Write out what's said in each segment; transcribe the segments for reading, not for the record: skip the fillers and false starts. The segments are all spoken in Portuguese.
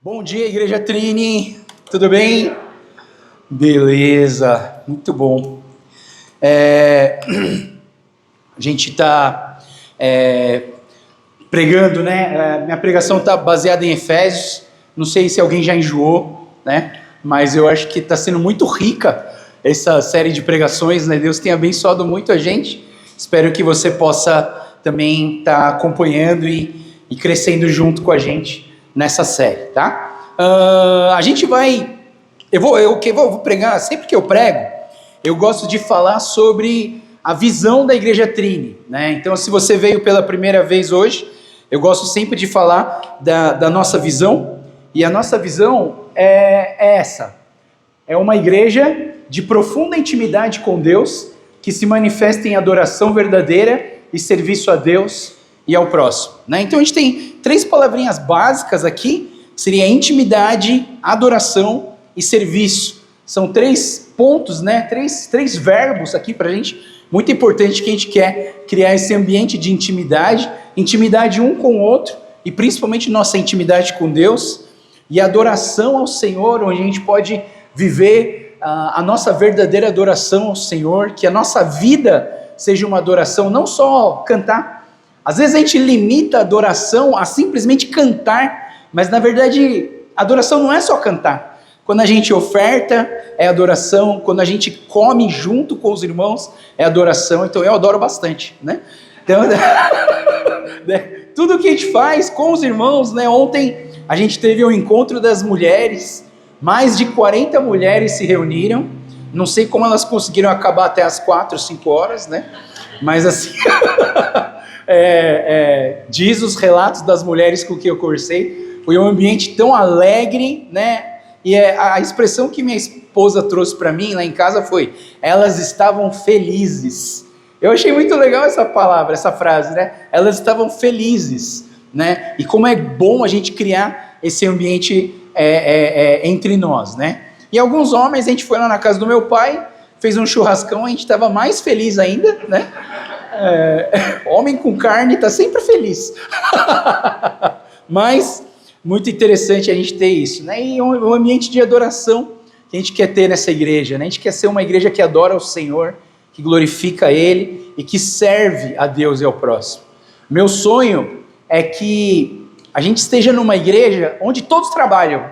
Bom dia, Igreja Trini, tudo bem? Beleza, muito bom. A gente está pregando, né? Minha pregação está baseada em Efésios. Não sei se alguém já enjoou, né? Mas eu acho que está sendo muito rica essa série de pregações, né? Deus tem abençoado muito a gente. Espero que você possa também estar acompanhando e crescendo junto com a gente nessa série, tá? A gente vai... Eu vou pregar, sempre que eu prego, eu gosto de falar sobre a visão da Igreja Trini, né? Então, se você veio pela primeira vez hoje, eu gosto sempre de falar da nossa visão, e a nossa visão é essa. É uma igreja de profunda intimidade com Deus, que se manifesta em adoração verdadeira e serviço a Deus e ao próximo, né? Então, a gente tem 3 palavrinhas básicas aqui, seria intimidade, adoração e serviço. São 3 pontos, né? Três verbos aqui para a gente, muito importante, que a gente quer criar esse ambiente de intimidade um com o outro, e principalmente nossa intimidade com Deus, e adoração ao Senhor, onde a gente pode viver a nossa verdadeira adoração ao Senhor, que a nossa vida seja uma adoração, não só cantar. Às vezes a gente limita a adoração a simplesmente cantar, mas na verdade adoração não é só cantar. Quando a gente oferta, é adoração. Quando a gente come junto com os irmãos, é adoração. Então eu adoro bastante, né? Então, tudo que a gente faz com os irmãos, né? Ontem a gente teve um encontro das mulheres, mais de 40 mulheres se reuniram. Não sei como elas conseguiram acabar até as 4, 5 horas, né? Mas assim, diz os relatos das mulheres com que eu conversei, foi um ambiente tão alegre, né? E a expressão que minha esposa trouxe para mim lá em casa foi: elas estavam felizes. Eu achei muito legal essa palavra, essa frase, né? Elas estavam felizes, né? E como é bom a gente criar esse ambiente entre nós, né? E alguns homens, a gente foi lá na casa do meu pai, fez um churrascão, a gente estava mais feliz ainda, né? Homem com carne está sempre feliz. Mas muito interessante a gente ter isso, né? E um ambiente de adoração que a gente quer ter nessa igreja, né? A gente quer ser uma igreja que adora o Senhor, que glorifica Ele e que serve a Deus e ao próximo. Meu sonho é que a gente esteja numa igreja onde todos trabalham,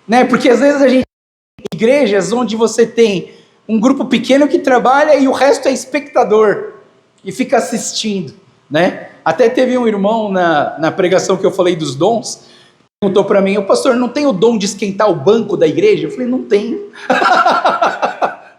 né? Porque às vezes a gente tem igrejas onde você tem um grupo pequeno que trabalha e o resto é espectador e fica assistindo, né? Até teve um irmão na pregação que eu falei dos dons, perguntou para mim: o pastor, não tem o dom de esquentar o banco da igreja? Eu falei: não tenho.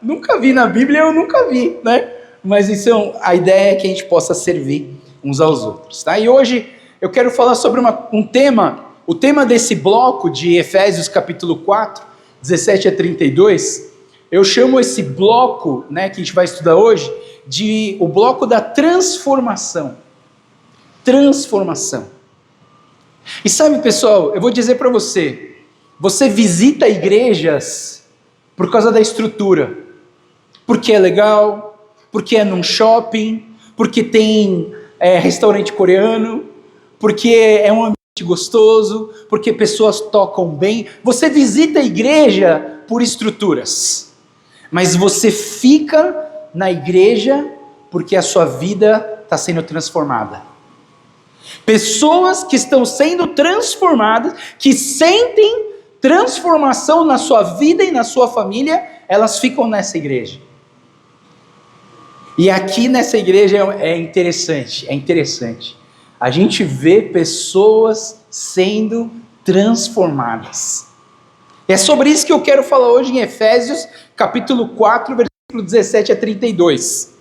Nunca vi na Bíblia, eu nunca vi, né? Mas isso a ideia é que a gente possa servir uns aos outros, tá? E hoje eu quero falar sobre um tema, o tema desse bloco de Efésios capítulo 4, 17 a 32, eu chamo esse bloco, né, que a gente vai estudar hoje, de o bloco da transformação. Transformação. E sabe, pessoal, eu vou dizer para você, você visita igrejas por causa da estrutura, porque é legal, porque é num shopping, porque tem restaurante coreano, porque é um ambiente gostoso, porque pessoas tocam bem. Você visita a igreja por estruturas, mas você fica na igreja porque a sua vida está sendo transformada. Pessoas que estão sendo transformadas, que sentem transformação na sua vida e na sua família, elas ficam nessa igreja. E aqui nessa igreja é interessante. A gente vê pessoas sendo transformadas. É sobre isso que eu quero falar hoje em Efésios, capítulo 4, versículo 17 a 32.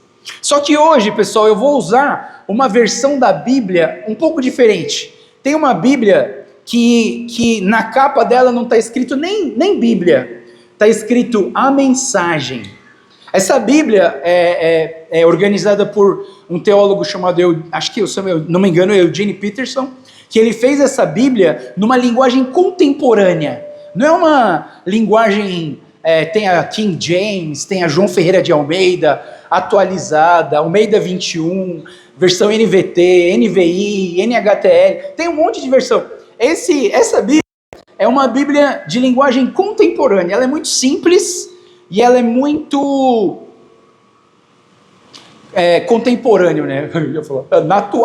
Só que hoje, pessoal, eu vou usar uma versão da Bíblia um pouco diferente. Tem uma Bíblia que na capa dela não está escrito nem Bíblia, está escrito a mensagem. Essa Bíblia é organizada por um teólogo chamado, acho que, se eu não me engano, Eugene Peterson, que ele fez essa Bíblia numa linguagem contemporânea. Não é uma linguagem... tem a King James, tem a João Ferreira de Almeida, atualizada, Almeida 21, versão NVT, NVI, NHTL, tem um monte de versão. Essa Bíblia é uma Bíblia de linguagem contemporânea. Ela é muito simples e ela é muito contemporâneo, né? Eu ia falar,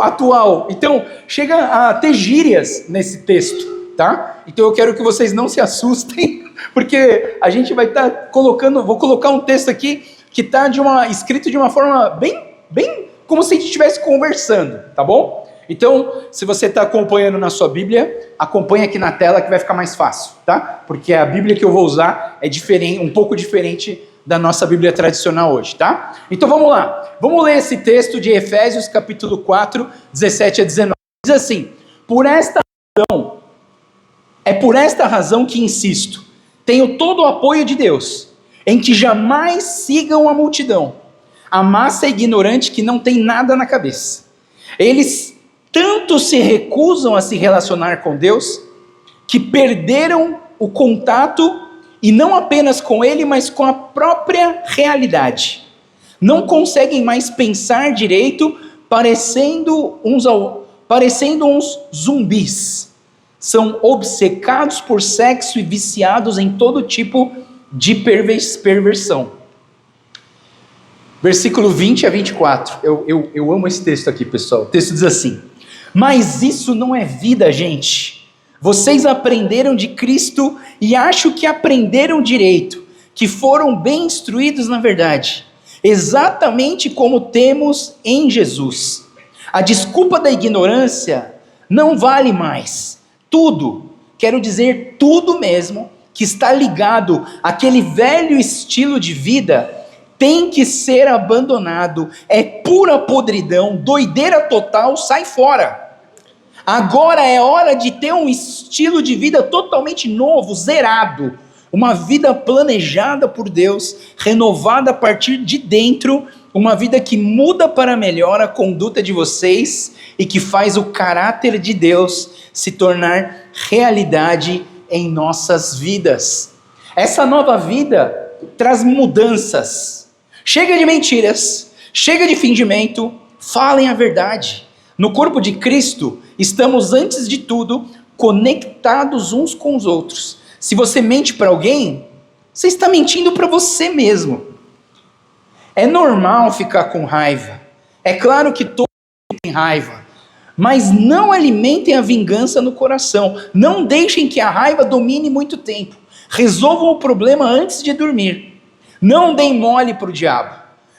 atual. Então, chega a ter gírias nesse texto, tá? Então eu quero que vocês não se assustem, porque a gente vai estar vou colocar um texto aqui que está escrito de uma forma bem como se a gente estivesse conversando, tá bom? Então, se você está acompanhando na sua Bíblia, acompanhe aqui na tela que vai ficar mais fácil, tá? Porque a Bíblia que eu vou usar é diferente, um pouco diferente da nossa Bíblia tradicional hoje, tá? Então vamos lá, vamos ler esse texto de Efésios capítulo 4, 17 a 19. Diz assim: é por esta razão que insisto, tenho todo o apoio de Deus, em que jamais sigam a multidão, a massa ignorante que não tem nada na cabeça. Eles tanto se recusam a se relacionar com Deus, que perderam o contato, e não apenas com Ele, mas com a própria realidade. Não conseguem mais pensar direito, parecendo uns zumbis. São obcecados por sexo e viciados em todo tipo de perversão. Versículo 20 a 24. Eu amo esse texto aqui, pessoal. O texto diz assim: mas isso não é vida, gente. Vocês aprenderam de Cristo e acho que aprenderam direito, que foram bem instruídos na verdade, exatamente como temos em Jesus. A desculpa da ignorância não vale mais. Tudo, quero dizer tudo mesmo, que está ligado àquele velho estilo de vida, tem que ser abandonado. É pura podridão, doideira total, sai fora. Agora é hora de ter um estilo de vida totalmente novo, zerado. Uma vida planejada por Deus, renovada a partir de dentro, uma vida que muda para melhor a conduta de vocês e que faz o caráter de Deus se tornar realidade em nossas vidas. Essa nova vida traz mudanças. Chega de mentiras, chega de fingimento, falem a verdade. No corpo de Cristo, estamos antes de tudo conectados uns com os outros. Se você mente para alguém, você está mentindo para você mesmo. É normal ficar com raiva. É claro que todos têm raiva. Mas não alimentem a vingança no coração. Não deixem que a raiva domine muito tempo. Resolvam o problema antes de dormir. Não deem mole para o diabo.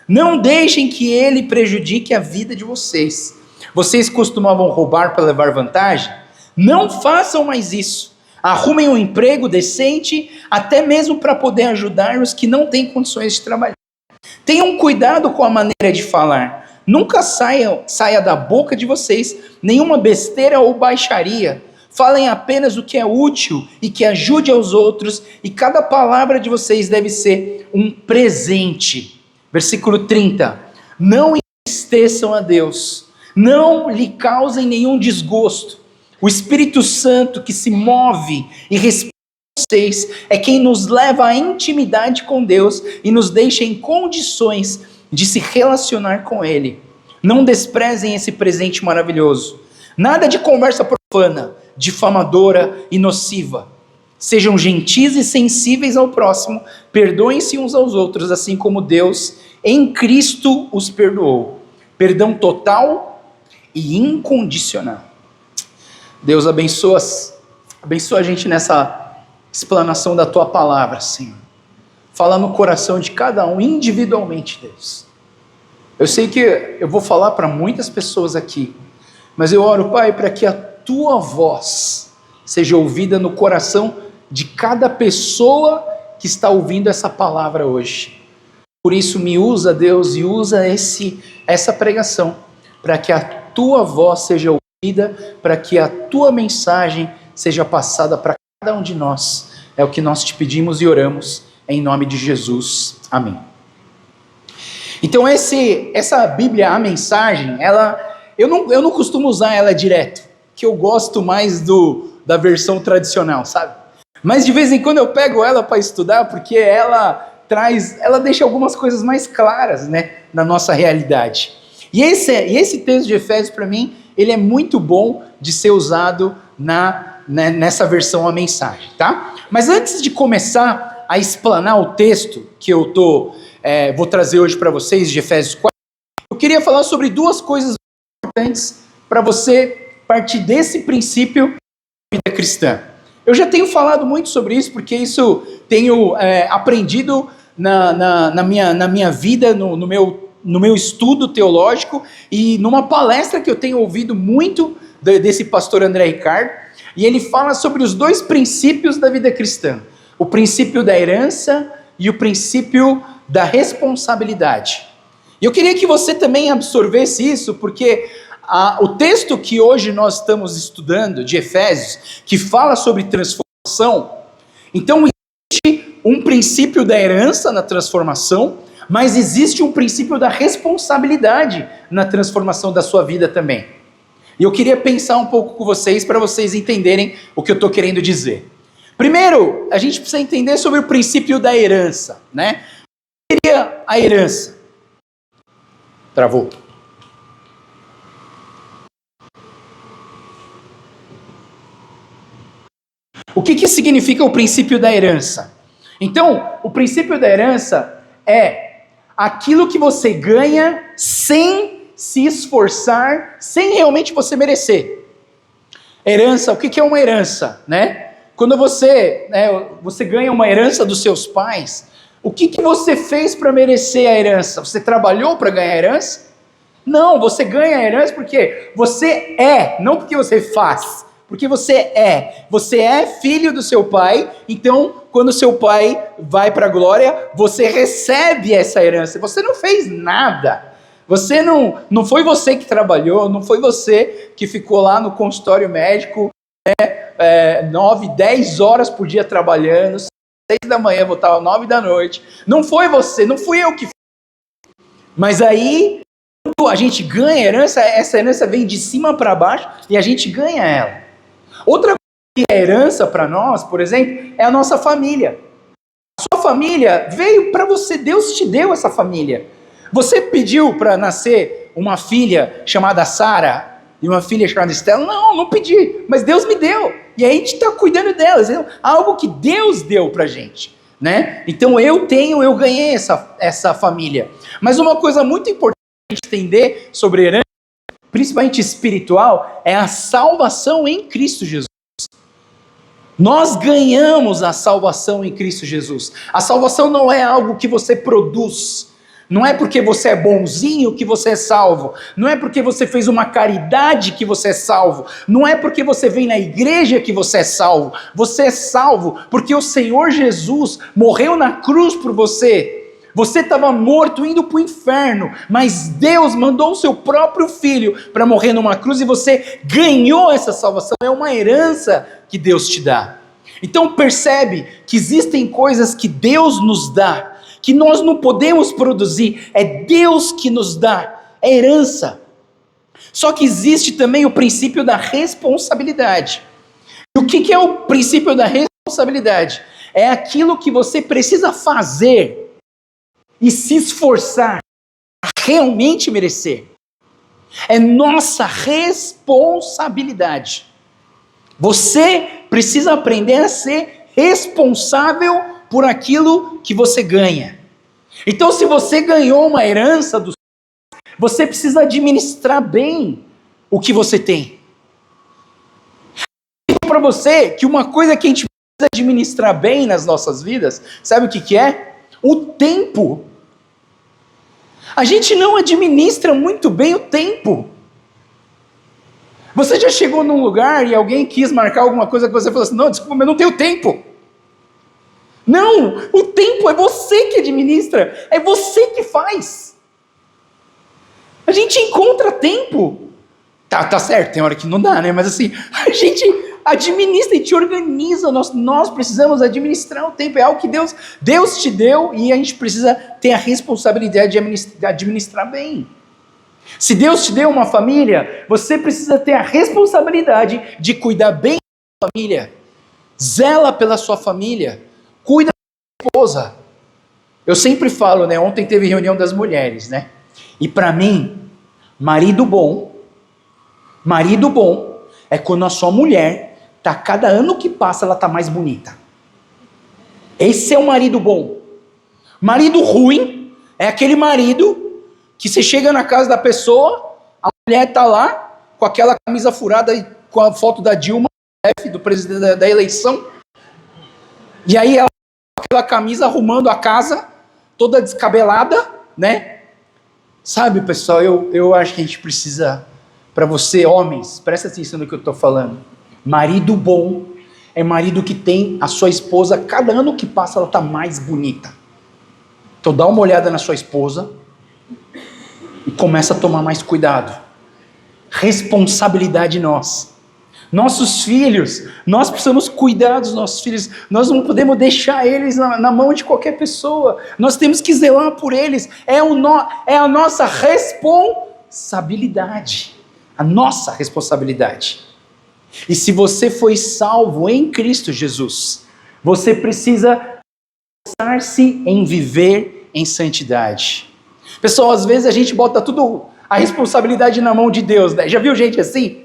Não deixem que ele prejudique a vida de vocês. Vocês costumavam roubar para levar vantagem? Não façam mais isso. Arrumem um emprego decente, até mesmo para poder ajudar os que não têm condições de trabalhar. Tenham cuidado com a maneira de falar. Nunca saia da boca de vocês nenhuma besteira ou baixaria. Falem apenas o que é útil e que ajude aos outros, e cada palavra de vocês deve ser um presente. Versículo 30. Não entristeçam a Deus. Não lhe causem nenhum desgosto. O Espírito Santo que se move e respira em vocês é quem nos leva à intimidade com Deus e nos deixa em condições de se relacionar com Ele. Não desprezem esse presente maravilhoso. Nada de conversa profana, difamadora e nociva. Sejam gentis e sensíveis ao próximo, perdoem-se uns aos outros, assim como Deus em Cristo os perdoou. Perdão total e incondicional. Deus abençoa a gente nessa explanação da Tua palavra, Senhor. Fala no coração de cada um individualmente, Deus. Eu sei que eu vou falar para muitas pessoas aqui, mas eu oro, Pai, para que a Tua voz seja ouvida no coração de cada pessoa que está ouvindo essa palavra hoje. Por isso me usa, Deus, e usa essa pregação, para que a Tua voz seja ouvida, para que a Tua mensagem seja passada para cada um de nós. É o que nós te pedimos e oramos, em nome de Jesus. Amém. Então essa Bíblia, a mensagem, eu não costumo usar ela direto, que eu gosto mais da versão tradicional, sabe? Mas de vez em quando eu pego ela para estudar, porque ela deixa algumas coisas mais claras, né, na nossa realidade. E esse texto de Efésios, para mim, ele é muito bom de ser usado na né, nessa versão a mensagem, tá? Mas antes de começar a explanar o texto que eu vou trazer hoje para vocês, de Efésios 4, eu queria falar sobre duas coisas importantes para você partir desse princípio da vida cristã. Eu já tenho falado muito sobre isso, porque isso tenho aprendido na minha vida, no meu estudo teológico, e numa palestra que eu tenho ouvido muito desse pastor André Ricardo, e ele fala sobre os dois princípios da vida cristã: o princípio da herança e o princípio da responsabilidade. E eu queria que você também absorvesse isso, porque o texto que hoje nós estamos estudando, de Efésios, que fala sobre transformação, então existe um princípio da herança na transformação, mas existe um princípio da responsabilidade na transformação da sua vida também. E eu queria pensar um pouco com vocês, para vocês entenderem o que eu estou querendo dizer. Primeiro, a gente precisa entender sobre o princípio da herança, né? O que seria a herança? Travou. O que significa o princípio da herança? Então, o princípio da herança é aquilo que você ganha sem se esforçar, sem realmente você merecer. Herança, o que é uma herança, né? Quando você ganha uma herança dos seus pais, o que você fez para merecer a herança? Você trabalhou para ganhar a herança? Não, você ganha a herança porque você é, não porque você faz. Porque você é filho do seu pai, então quando seu pai vai para a glória, você recebe essa herança. Você não fez nada, não foi você que trabalhou, não foi você que ficou lá no consultório médico, 9, 10 horas por dia trabalhando, 6 da manhã, voltava 9 da noite, não foi você, não fui eu que fiz. Mas aí, quando a gente ganha a herança, essa herança vem de cima para baixo e a gente ganha ela. Outra coisa que é herança para nós, por exemplo, é a nossa família. A sua família veio para você, Deus te deu essa família. Você pediu para nascer uma filha chamada Sara e uma filha chamada Estela? Não pedi, mas Deus me deu. E aí a gente está cuidando delas, algo que Deus deu para a gente, né? Então eu ganhei essa família. Mas uma coisa muito importante a gente entender sobre herança, principalmente espiritual, é a salvação em Cristo Jesus. Nós ganhamos a salvação em Cristo Jesus. A salvação não é algo que você produz. Não é porque você é bonzinho que você é salvo. Não é porque você fez uma caridade que você é salvo. Não é porque você vem na igreja que você é salvo. Você é salvo porque o Senhor Jesus morreu na cruz por você. Você estava morto, indo para o inferno, mas Deus mandou o seu próprio filho para morrer numa cruz e você ganhou essa salvação. É uma herança que Deus te dá. Então percebe que existem coisas que Deus nos dá, que nós não podemos produzir, é Deus que nos dá, é herança. Só que existe também o princípio da responsabilidade. E o que é o princípio da responsabilidade? É aquilo que você precisa fazer e se esforçar a realmente merecer. É nossa responsabilidade. Você precisa aprender a ser responsável por aquilo que você ganha. Então, se você ganhou uma herança dos pais, você precisa administrar bem o que você tem. Eu digo para você que uma coisa que a gente precisa administrar bem nas nossas vidas, sabe o que é? O tempo. A gente não administra muito bem o tempo. Você já chegou num lugar e alguém quis marcar alguma coisa que você falou assim: não, desculpa, mas eu não tenho tempo. Não, o tempo é você que administra, é você que faz. A gente encontra tempo. Tá certo, tem hora que não dá, né? Mas assim, a gente administra e te organiza. Nós precisamos administrar o tempo. É algo que Deus te deu e a gente precisa ter a responsabilidade de administrar bem. Se Deus te deu uma família, você precisa ter a responsabilidade de cuidar bem da sua família. Zela pela sua família. Cuida da sua esposa. Eu sempre falo, né? Ontem teve reunião das mulheres, né? E para mim, marido bom é quando a sua mulher tá, cada ano que passa ela tá mais bonita. Esse é o marido bom. Marido ruim é aquele marido que você chega na casa da pessoa, a mulher tá lá com aquela camisa furada e com a foto da Dilma, do presidente da eleição, e aí ela com aquela camisa arrumando a casa, toda descabelada, né? Sabe, pessoal, eu acho que a gente precisa, para você, homens, presta atenção no que eu estou falando. Marido bom é marido que tem a sua esposa, cada ano que passa ela está mais bonita. Então dá uma olhada na sua esposa e começa a tomar mais cuidado. Responsabilidade nossa. Nossos filhos, nós precisamos cuidar dos nossos filhos, nós não podemos deixar eles na mão de qualquer pessoa, nós temos que zelar por eles, é a nossa responsabilidade, a nossa responsabilidade. E se você foi salvo em Cristo Jesus, você precisa esforçar-se em viver em santidade. Pessoal, às vezes a gente bota tudo, a responsabilidade na mão de Deus, né? Já viu gente assim?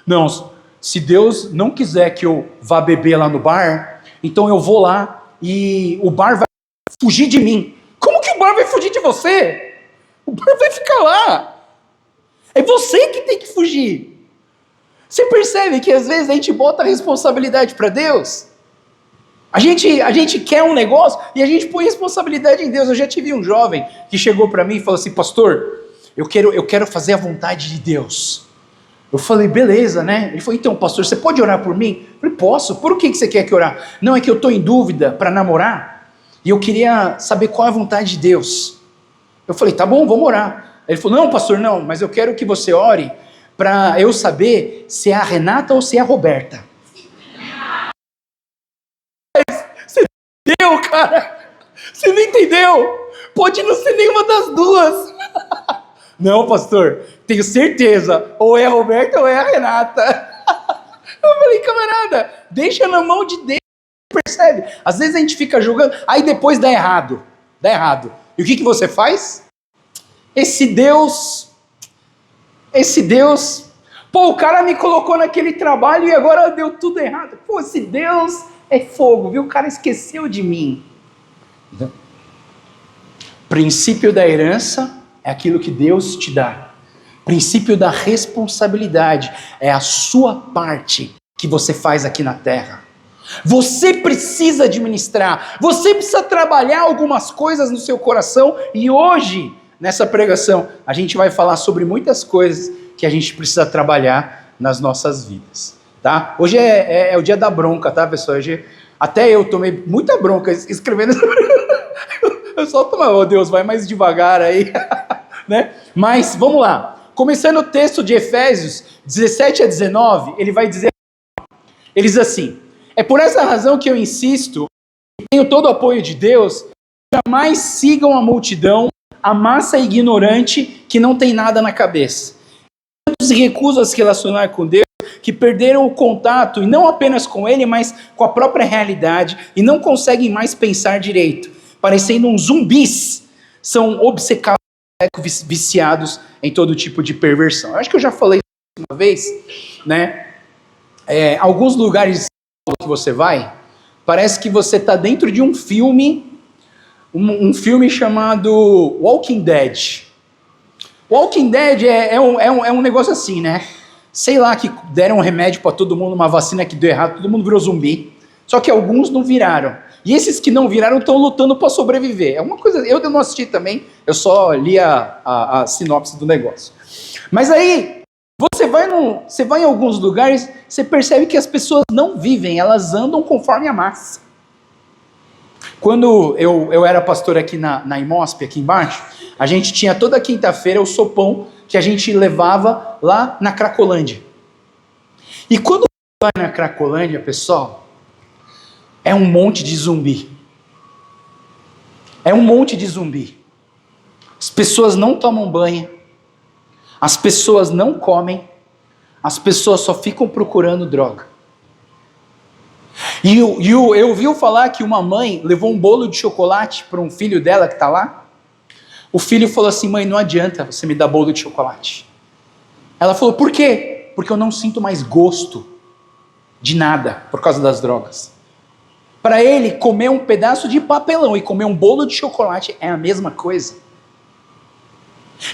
Não, se Deus não quiser que eu vá beber lá no bar, então eu vou lá e o bar vai fugir de mim. Como que o bar vai fugir de você? O bar vai ficar lá. É você que tem que fugir. Você percebe que às vezes a gente bota a responsabilidade para Deus? A gente quer um negócio e a gente põe responsabilidade em Deus. Eu já tive um jovem que chegou para mim e falou assim: pastor, eu quero fazer a vontade de Deus. Eu falei, beleza, né? Ele falou, então, pastor, você pode orar por mim? Eu falei, posso. Por que você quer que orar? Não, é que eu estou em dúvida para namorar e eu queria saber qual é a vontade de Deus. Eu falei, tá bom, vamos orar. Ele falou, não, pastor, não, mas eu quero que você ore para eu saber se é a Renata ou se é a Roberta. Você entendeu, cara? Você não entendeu? Pode não ser nenhuma das duas. Não, pastor, tenho certeza, ou é a Roberta ou é a Renata. Eu falei, camarada, deixa na mão de Deus, percebe? Às vezes a gente fica julgando, aí depois dá errado. E o que você faz? Esse Deus, pô, o cara me colocou naquele trabalho e agora deu tudo errado. Pô, esse Deus é fogo, viu? O cara esqueceu de mim. Princípio da herança é aquilo que Deus te dá. Princípio da responsabilidade é a sua parte que você faz aqui na terra. Você precisa administrar, você precisa trabalhar algumas coisas no seu coração e hoje, nessa pregação, a gente vai falar sobre muitas coisas que a gente precisa trabalhar nas nossas vidas, tá? Hoje é o dia da bronca, tá, pessoal? Hoje, até eu tomei muita bronca escrevendo. Eu só tomei, oh Deus, vai mais devagar aí, né? Mas, vamos lá. Começando o texto de Efésios 17 a 19, ele diz assim, é por essa razão que eu insisto, e tenho todo o apoio de Deus, jamais sigam a multidão, a massa ignorante que não tem nada na cabeça. Tantos se recusam a se relacionar com Deus, que perderam o contato, e não apenas com Ele, mas com a própria realidade, e não conseguem mais pensar direito, parecendo uns zumbis, são obcecados, viciados em todo tipo de perversão. Eu acho que eu já falei isso uma vez, né? Alguns lugares que você vai, parece que você está dentro de um filme, um filme chamado Walking Dead. Walking Dead é um negócio assim, né? Sei lá, que deram um remédio para todo mundo, uma vacina que deu errado, todo mundo virou zumbi. Só que alguns não viraram. E esses que não viraram estão lutando para sobreviver. É uma coisa, eu não assisti também, eu só li a sinopse do negócio. Mas aí, você vai em alguns lugares, você percebe que as pessoas não vivem, elas andam conforme a massa. Quando eu era pastor aqui na Imosp, aqui embaixo, a gente tinha toda quinta-feira o sopão que a gente levava lá na Cracolândia. E quando vai na Cracolândia, pessoal, é um monte de zumbi. É um monte de zumbi. As pessoas não tomam banho, as pessoas não comem, as pessoas só ficam procurando droga. E eu ouvi falar que uma mãe levou um bolo de chocolate para um filho dela que está lá. O filho falou assim, mãe, não adianta você me dar bolo de chocolate. Ela falou, por quê? Porque eu não sinto mais gosto. de nada por causa das drogas. Para ele, comer um pedaço de papelão e comer um bolo de chocolate é a mesma coisa.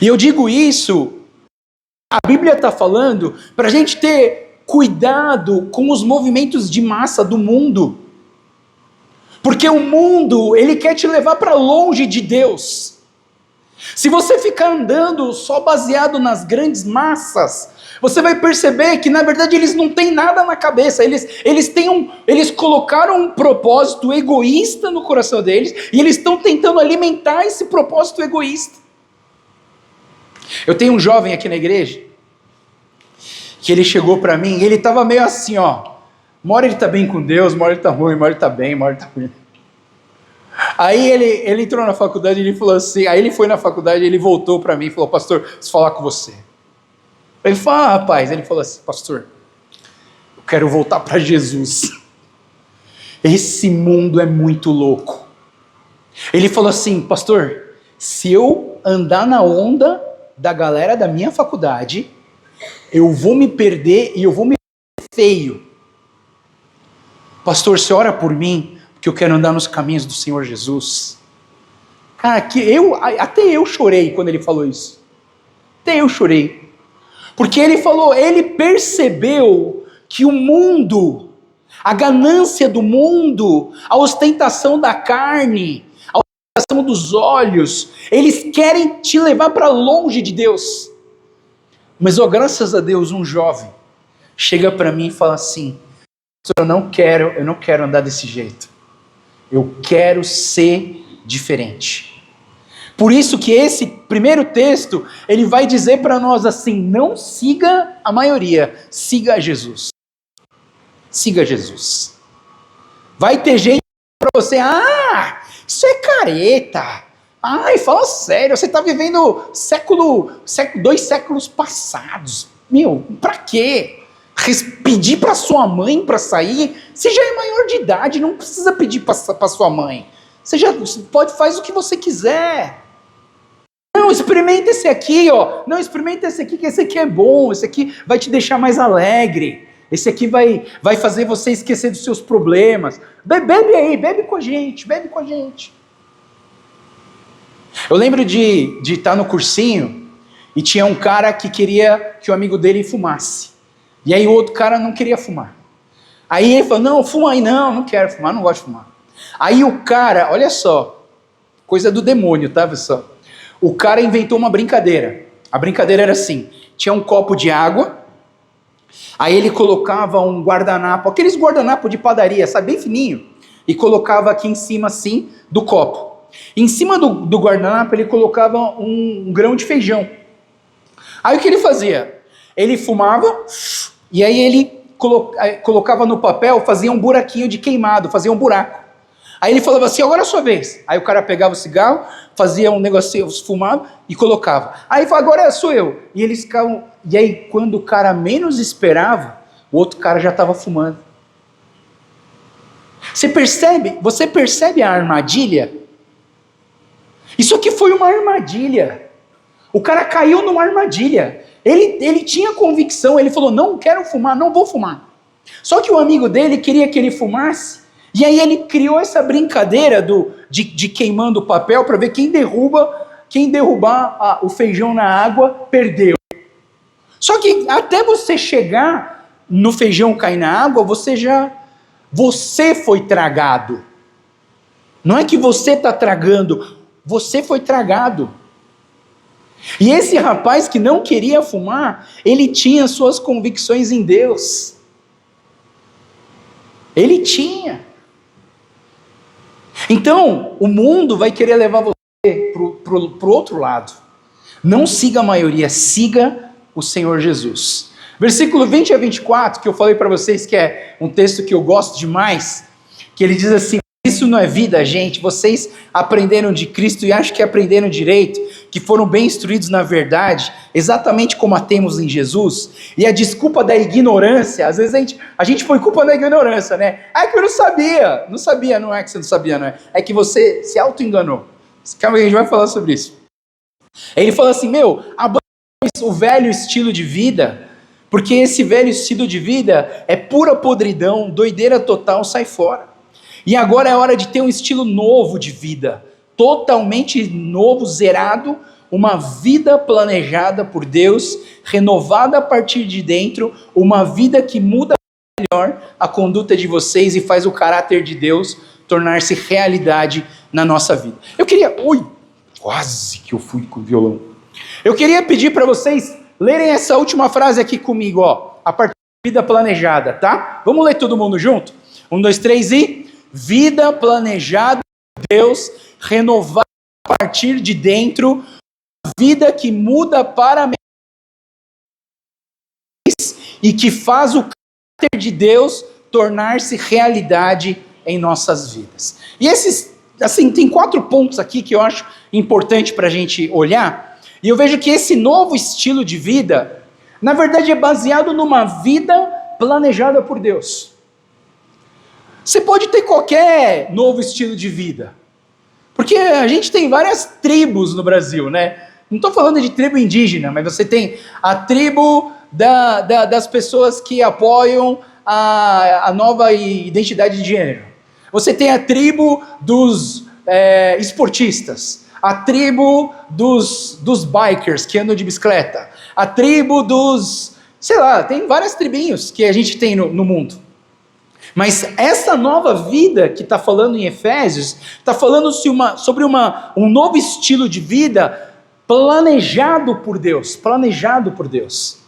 E eu digo isso, a Bíblia está falando para a gente ter cuidado com os movimentos de massa do mundo. Porque o mundo, ele quer te levar para longe de Deus. Se você ficar andando só baseado nas grandes massas, você vai perceber que na verdade eles não têm nada na cabeça. Eles colocaram um propósito egoísta no coração deles e eles estão tentando alimentar esse propósito egoísta. Eu tenho um jovem aqui na igreja que ele chegou para mim e ele estava meio assim, ó. Uma hora ele está bem com Deus, uma hora ele está ruim, uma hora ele está bem, uma hora ele está ruim. Aí ele entrou na faculdade e ele falou assim, aí ele foi na faculdade e ele voltou para mim e falou, pastor, preciso falar com você. Ele falou, rapaz, ele falou assim, pastor, eu quero voltar para Jesus. Esse mundo é muito louco. Ele falou assim, pastor, se eu andar na onda da galera da minha faculdade, eu vou me perder e eu vou me perder feio. Pastor, você ora por mim, porque eu quero andar nos caminhos do Senhor Jesus. Cara, até eu chorei quando ele falou isso. Até eu chorei. Porque ele falou, ele percebeu que o mundo, a ganância do mundo, a ostentação da carne, a ostentação dos olhos, eles querem te levar para longe de Deus. Mas, graças a Deus, um jovem chega para mim e fala assim, eu não quero andar desse jeito. Eu quero ser diferente. Por isso que esse primeiro texto, ele vai dizer para nós assim, não siga a maioria, siga Jesus. Siga Jesus. Vai ter gente para você, isso é careta. Ai, fala sério, você está vivendo dois séculos passados. Meu, para quê? Pedir para sua mãe para sair, você já é maior de idade, não precisa pedir para sua mãe. Você já faz o que você quiser. Não, experimenta esse aqui, ó. Não, experimenta esse aqui, que esse aqui é bom, esse aqui vai te deixar mais alegre. Esse aqui vai fazer você esquecer dos seus problemas. Bebe aí, bebe com a gente. Eu lembro de estar no cursinho e tinha um cara que queria que o amigo dele fumasse. E aí o outro cara não queria fumar. Aí ele falou, não, fuma aí, não quero fumar, não gosto de fumar. Aí o cara, olha só, coisa do demônio, tá, pessoal? O cara inventou uma brincadeira. A brincadeira era assim, tinha um copo de água, aí ele colocava um guardanapo, aqueles guardanapos de padaria, sabe, bem fininho, e colocava aqui em cima, assim, do copo. Em cima do guardanapo ele colocava um grão de feijão. Aí o que ele fazia? Ele fumava, e aí ele colocava no papel, fazia um buraquinho de queimado, fazia um buraco. Aí ele falava assim, agora é a sua vez. Aí o cara pegava o cigarro, fazia um negocinho, fumava e colocava. Aí ele falava, agora sou eu. E eles ficavam, e aí quando o cara menos esperava, o outro cara já estava fumando. Você percebe a armadilha? Isso aqui foi uma armadilha. O cara caiu numa armadilha. Ele tinha convicção, ele falou, não quero fumar, não vou fumar. Só que o amigo dele queria que ele fumasse, e aí ele criou essa brincadeira de queimando o papel para ver quem derrubar o feijão na água, perdeu. Só que até você chegar no feijão cair na água, você foi tragado. Não é que você está tragando, você foi tragado. E esse rapaz que não queria fumar, ele tinha suas convicções em Deus. Ele tinha. Então, o mundo vai querer levar você para o outro lado. Não siga a maioria, siga o Senhor Jesus. Versículo 20 a 24, que eu falei para vocês que é um texto que eu gosto demais, que ele diz assim, isso não é vida, gente, vocês aprenderam de Cristo e acham que aprenderam direito, que foram bem instruídos na verdade, exatamente como a temos em Jesus, e a desculpa da ignorância, às vezes a gente põe culpa na ignorância, né? É que eu não sabia, não é que você não sabia, não é? É que você se auto-enganou. Calma aí, a gente vai falar sobre isso. Ele fala assim, abandone o velho estilo de vida, Porque esse velho estilo de vida é pura podridão, doideira total, sai fora. E agora é hora de ter um estilo novo de vida, totalmente novo, zerado, uma vida planejada por Deus, renovada a partir de dentro, uma vida que muda melhor a conduta de vocês e faz o caráter de Deus tornar-se realidade na nossa vida. Eu queria... Ui, quase que eu fui com o violão. Eu queria pedir para vocês lerem essa última frase aqui comigo, ó, a partir de vida planejada, tá? Vamos ler todo mundo junto? 1, 2, 3 e... Vida planejada por Deus, renovada a partir de dentro, vida que muda para melhor e que faz o caráter de Deus tornar-se realidade em nossas vidas. E esses, assim, tem 4 pontos aqui que eu acho importante para a gente olhar, e eu vejo que esse novo estilo de vida, na verdade é baseado numa vida planejada por Deus. Você pode ter qualquer novo estilo de vida, porque a gente tem várias tribos no Brasil, né? Não estou falando de tribo indígena, mas você tem a tribo das pessoas que apoiam a nova identidade de gênero. Você tem a tribo dos esportistas, a tribo dos bikers que andam de bicicleta, a tribo dos... sei lá, tem várias tribinhos que a gente tem no mundo. Mas essa nova vida que está falando em Efésios, está falando sobre um novo estilo de vida planejado por Deus, planejado por Deus.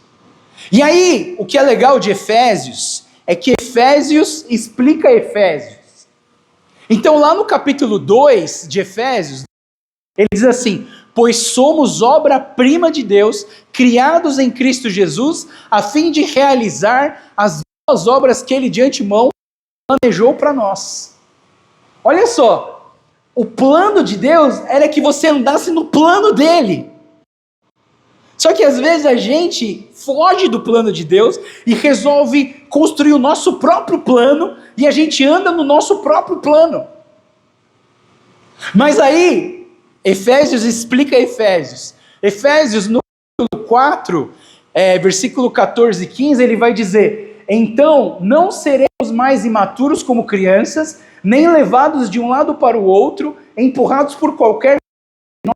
E aí, o que é legal de Efésios, é que Efésios explica Efésios. Então lá no capítulo 2 de Efésios, ele diz assim: pois somos obra-prima de Deus, criados em Cristo Jesus, a fim de realizar as boas obras que ele de antemão planejou para nós. Olha só, o plano de Deus era que você andasse no plano dele. Só que às vezes a gente foge do plano de Deus e resolve construir o nosso próprio plano e a gente anda no nosso próprio plano. Mas aí, Efésios explica Efésios. Efésios no capítulo 4, versículo 14 e 15, ele vai dizer: então não seremos mais imaturos como crianças, nem levados de um lado para o outro, empurrados por qualquer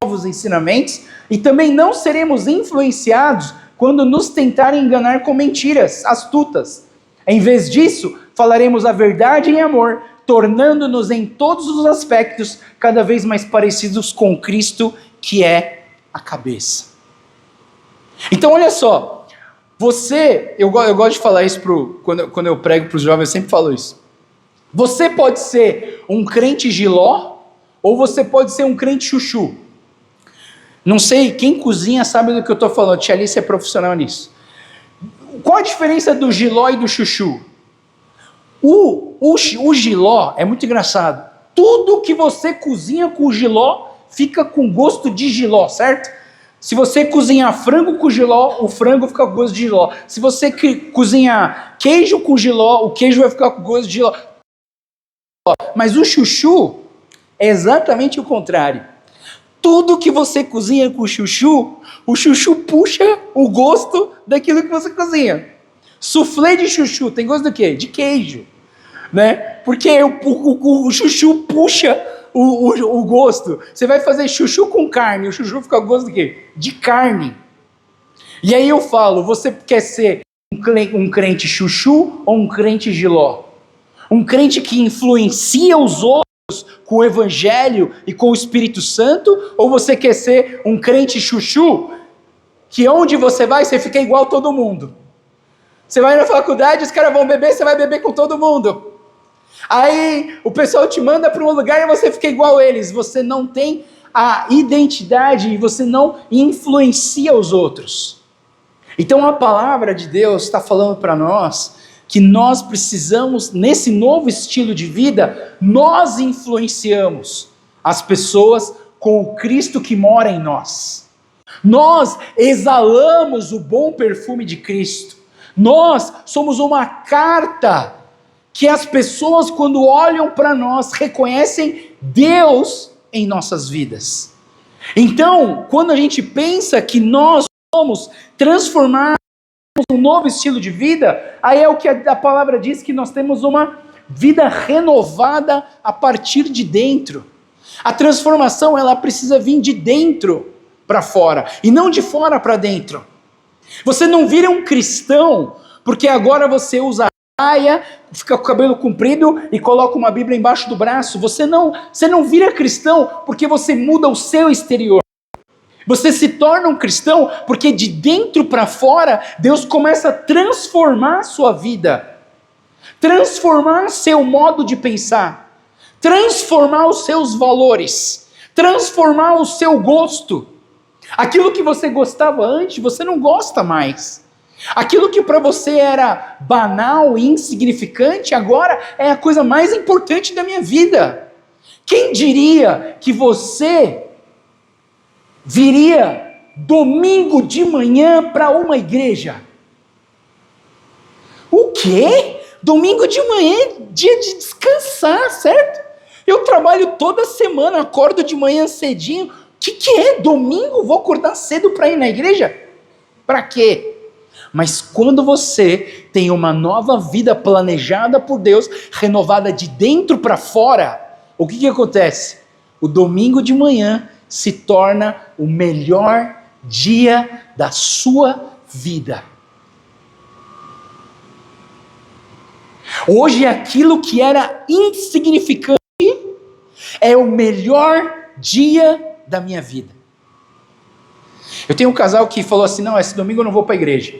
novos ensinamentos, e também não seremos influenciados quando nos tentarem enganar com mentiras astutas. Em vez disso, falaremos a verdade em amor, tornando-nos em todos os aspectos cada vez mais parecidos com Cristo, que é a cabeça. Então olha só, eu gosto de falar isso quando eu prego para os jovens, eu sempre falo isso. Você pode ser um crente giló, ou você pode ser um crente chuchu. Não sei, quem cozinha sabe do que eu estou falando, Tia Alice é profissional nisso. Qual a diferença do giló e do chuchu? O giló é muito engraçado. Tudo que você cozinha com o giló fica com gosto de giló, certo? Se você cozinhar frango com giló, o frango fica com gosto de giló. Se você cozinhar queijo com giló, o queijo vai ficar com gosto de giló. Mas o chuchu é exatamente o contrário. Tudo que você cozinha com o chuchu puxa o gosto daquilo que você cozinha. Soufflé de chuchu tem gosto do quê? De queijo, né? Porque o chuchu puxa o gosto. Você vai fazer chuchu com carne, o chuchu fica com gosto do quê? De carne. E aí eu falo, você quer ser um crente chuchu ou um crente giló? Um crente que influencia os outros com o Evangelho e com o Espírito Santo, ou você quer ser um crente chuchu, que onde você vai, você fica igual todo mundo? Você vai na faculdade, os caras vão beber, você vai beber com todo mundo. Aí o pessoal te manda para um lugar e você fica igual eles. Você não tem a identidade e você não influencia os outros. Então a palavra de Deus está falando para nós que nós precisamos, nesse novo estilo de vida, nós influenciamos as pessoas com o Cristo que mora em nós. Nós exalamos o bom perfume de Cristo. Nós somos uma carta que as pessoas, quando olham para nós, reconhecem Deus em nossas vidas. Então, quando a gente pensa que nós somos transformados um novo estilo de vida, aí é o que a palavra diz, que nós temos uma vida renovada a partir de dentro. A transformação, ela precisa vir de dentro para fora, e não de fora para dentro. Você não vira um cristão porque agora você usa saia, fica com o cabelo comprido e coloca uma Bíblia embaixo do braço. Você não vira cristão porque você muda o seu exterior. Você se torna um cristão porque de dentro para fora, Deus começa a transformar a sua vida, transformar seu modo de pensar, transformar os seus valores, transformar o seu gosto. Aquilo que você gostava antes, você não gosta mais. Aquilo que para você era banal e insignificante, agora é a coisa mais importante da minha vida. Quem diria que você viria domingo de manhã para uma igreja? O quê? Domingo de manhã é dia de descansar, certo? Eu trabalho toda semana, acordo de manhã cedinho. O que é? Domingo? Vou acordar cedo para ir na igreja? Para quê? Mas quando você tem uma nova vida planejada por Deus, renovada de dentro para fora, o que acontece? O domingo de manhã se torna o melhor dia da sua vida. Hoje aquilo que era insignificante é o melhor dia da minha vida. Eu tenho um casal que falou assim, não, esse domingo eu não vou para a igreja.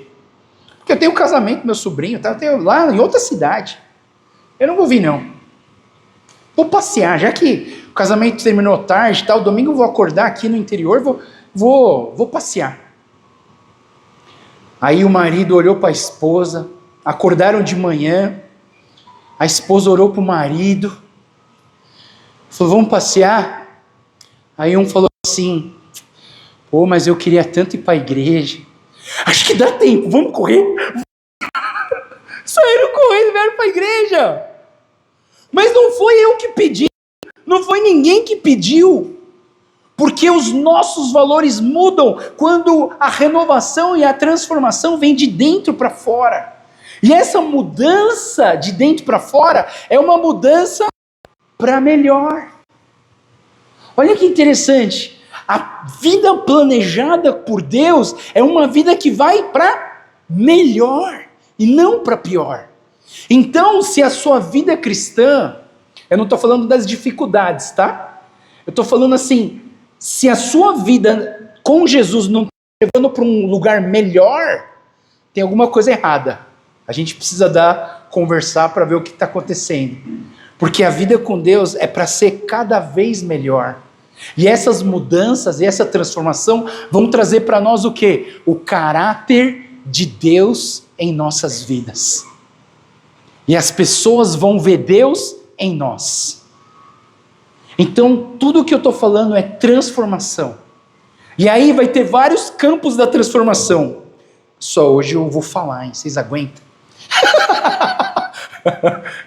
Porque eu tenho um casamento, meu sobrinho, tá? Eu tenho lá em outra cidade. Eu não vou vir, não. Vou passear, já que o casamento terminou tarde, tal, domingo eu vou acordar aqui no interior, vou passear. Aí o marido olhou para a esposa, acordaram de manhã, a esposa orou para o marido, falou, vamos passear? Aí um falou assim, pô, mas eu queria tanto ir para a igreja. Acho que dá tempo, vamos correr. Saíram correndo e vieram para a igreja. Mas não foi eu que pedi, não foi ninguém que pediu. Porque os nossos valores mudam quando a renovação e a transformação vem de dentro para fora. E essa mudança de dentro para fora é uma mudança para melhor. Olha que interessante. A vida planejada por Deus é uma vida que vai para melhor e não para pior. Então, se a sua vida cristã, eu não estou falando das dificuldades, tá? Eu estou falando assim, se a sua vida com Jesus não está levando para um lugar melhor, tem alguma coisa errada. A gente precisa conversar para ver o que está acontecendo. Porque a vida com Deus é para ser cada vez melhor. E essas mudanças e essa transformação vão trazer para nós o quê? O caráter de Deus em nossas vidas. E as pessoas vão ver Deus em nós. Então, tudo o que eu estou falando é transformação. E aí vai ter vários campos da transformação. Só hoje eu vou falar, hein? Vocês aguentam?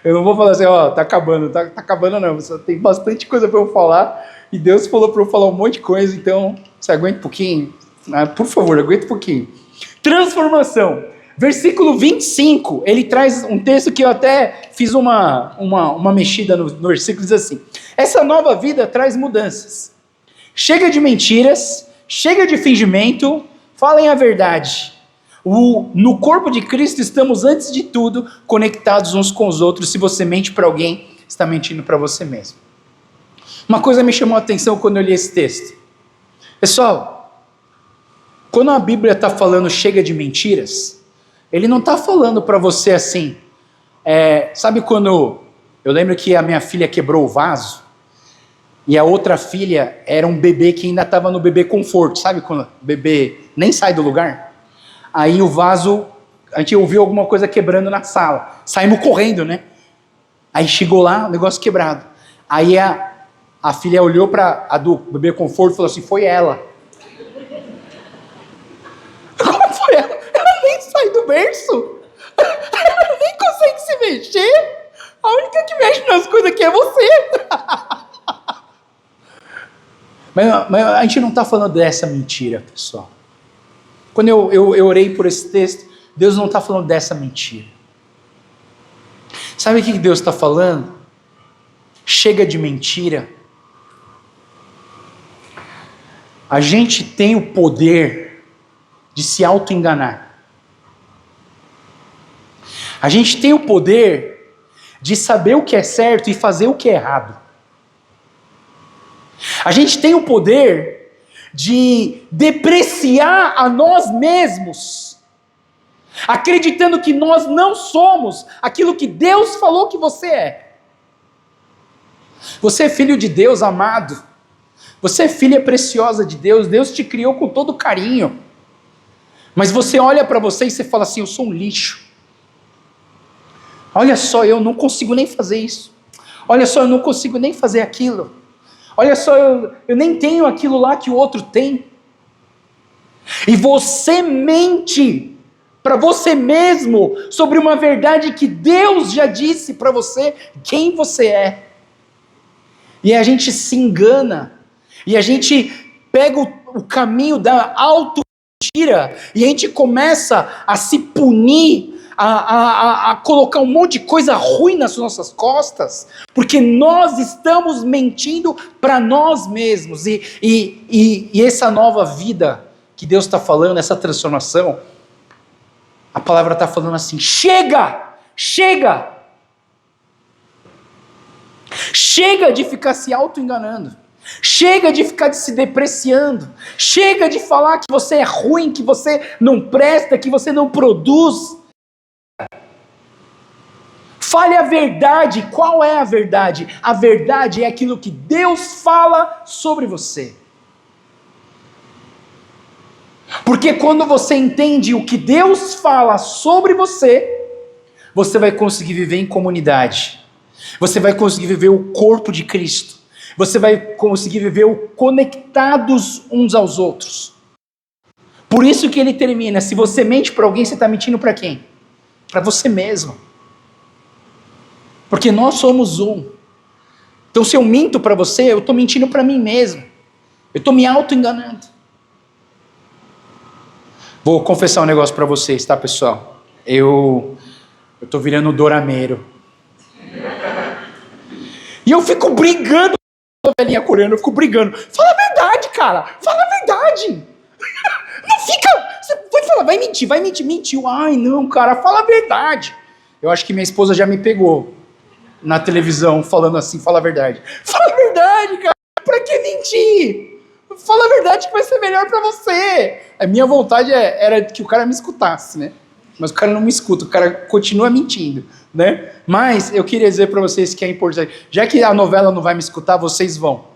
Eu não vou falar assim, ó, tá acabando. Tá acabando não, só tem bastante coisa para eu falar. E Deus falou para eu falar um monte de coisa, então você aguenta um pouquinho? Por favor, aguenta um pouquinho. Transformação. Versículo 25, ele traz um texto que eu até fiz uma mexida no versículo, diz assim, essa nova vida traz mudanças. Chega de mentiras, chega de fingimento, falem a verdade. No corpo de Cristo estamos, antes de tudo, conectados uns com os outros. Se você mente para alguém, está mentindo para você mesmo. Uma coisa me chamou a atenção quando eu li esse texto. Pessoal, quando a Bíblia está falando chega de mentiras, ele não está falando para você assim, sabe quando, eu lembro que a minha filha quebrou o vaso, e a outra filha era um bebê que ainda estava no bebê conforto, sabe quando o bebê nem sai do lugar? Aí o vaso, a gente ouviu alguma coisa quebrando na sala, saímos correndo, né? Aí chegou lá, o negócio quebrado. Aí a filha olhou para a do bebê conforto e falou assim, foi ela. Como foi ela? Ela nem sai do berço. Ela nem consegue se mexer. A única que mexe nas coisas aqui é você. Mas a gente não está falando dessa mentira, pessoal. Quando eu orei por esse texto, Deus não está falando dessa mentira. Sabe o que Deus está falando? Chega de mentira. A gente tem o poder de se auto-enganar. A gente tem o poder de saber o que é certo e fazer o que é errado. A gente tem o poder de depreciar a nós mesmos, acreditando que nós não somos aquilo que Deus falou que você é. Você é filho de Deus, amado. Você é filha preciosa de Deus. Deus te criou com todo carinho. Mas você olha para você e você fala assim: eu sou um lixo. Olha só, eu não consigo nem fazer isso. Olha só, eu não consigo nem fazer aquilo. Olha só, eu nem tenho aquilo lá que o outro tem. E você mente para você mesmo sobre uma verdade que Deus já disse para você quem você é. E a gente se engana. E a gente pega o caminho da auto-mentira e a gente começa a se punir, a colocar um monte de coisa ruim nas nossas costas, porque nós estamos mentindo para nós mesmos. E essa nova vida que Deus está falando, essa transformação, a palavra está falando assim: chega, chega, chega de ficar se auto-enganando. Chega de ficar se depreciando. Chega de falar que você é ruim, que você não presta, que você não produz. Fale a verdade. Qual é a verdade? A verdade é aquilo que Deus fala sobre você. Porque quando você entende o que Deus fala sobre você, você vai conseguir viver em comunidade. Você vai conseguir viver o corpo de Cristo. Você vai conseguir viver conectados uns aos outros. Por isso que ele termina: se você mente para alguém, você está mentindo para quem? Para você mesmo. Porque nós somos um. Então se eu minto para você, eu estou mentindo para mim mesmo. Eu estou me auto-enganando. Vou confessar um negócio para vocês, tá, pessoal? Eu estou virando dorameiro. E eu fico brigando. Velhinha coreana, eu fico brigando. Fala a verdade, cara. Fala a verdade. Não fica. Você vai falar, vai mentir. Mentiu. Ai, não, cara, fala a verdade. Eu acho que minha esposa já me pegou na televisão falando assim: fala a verdade. Fala a verdade, cara. Pra que mentir? Fala a verdade que vai ser melhor pra você. A minha vontade era que o cara me escutasse, né? Mas o cara não me escuta, o cara continua mentindo, né? Mas eu queria dizer para vocês que é importante. Já que a novela não vai me escutar, vocês vão.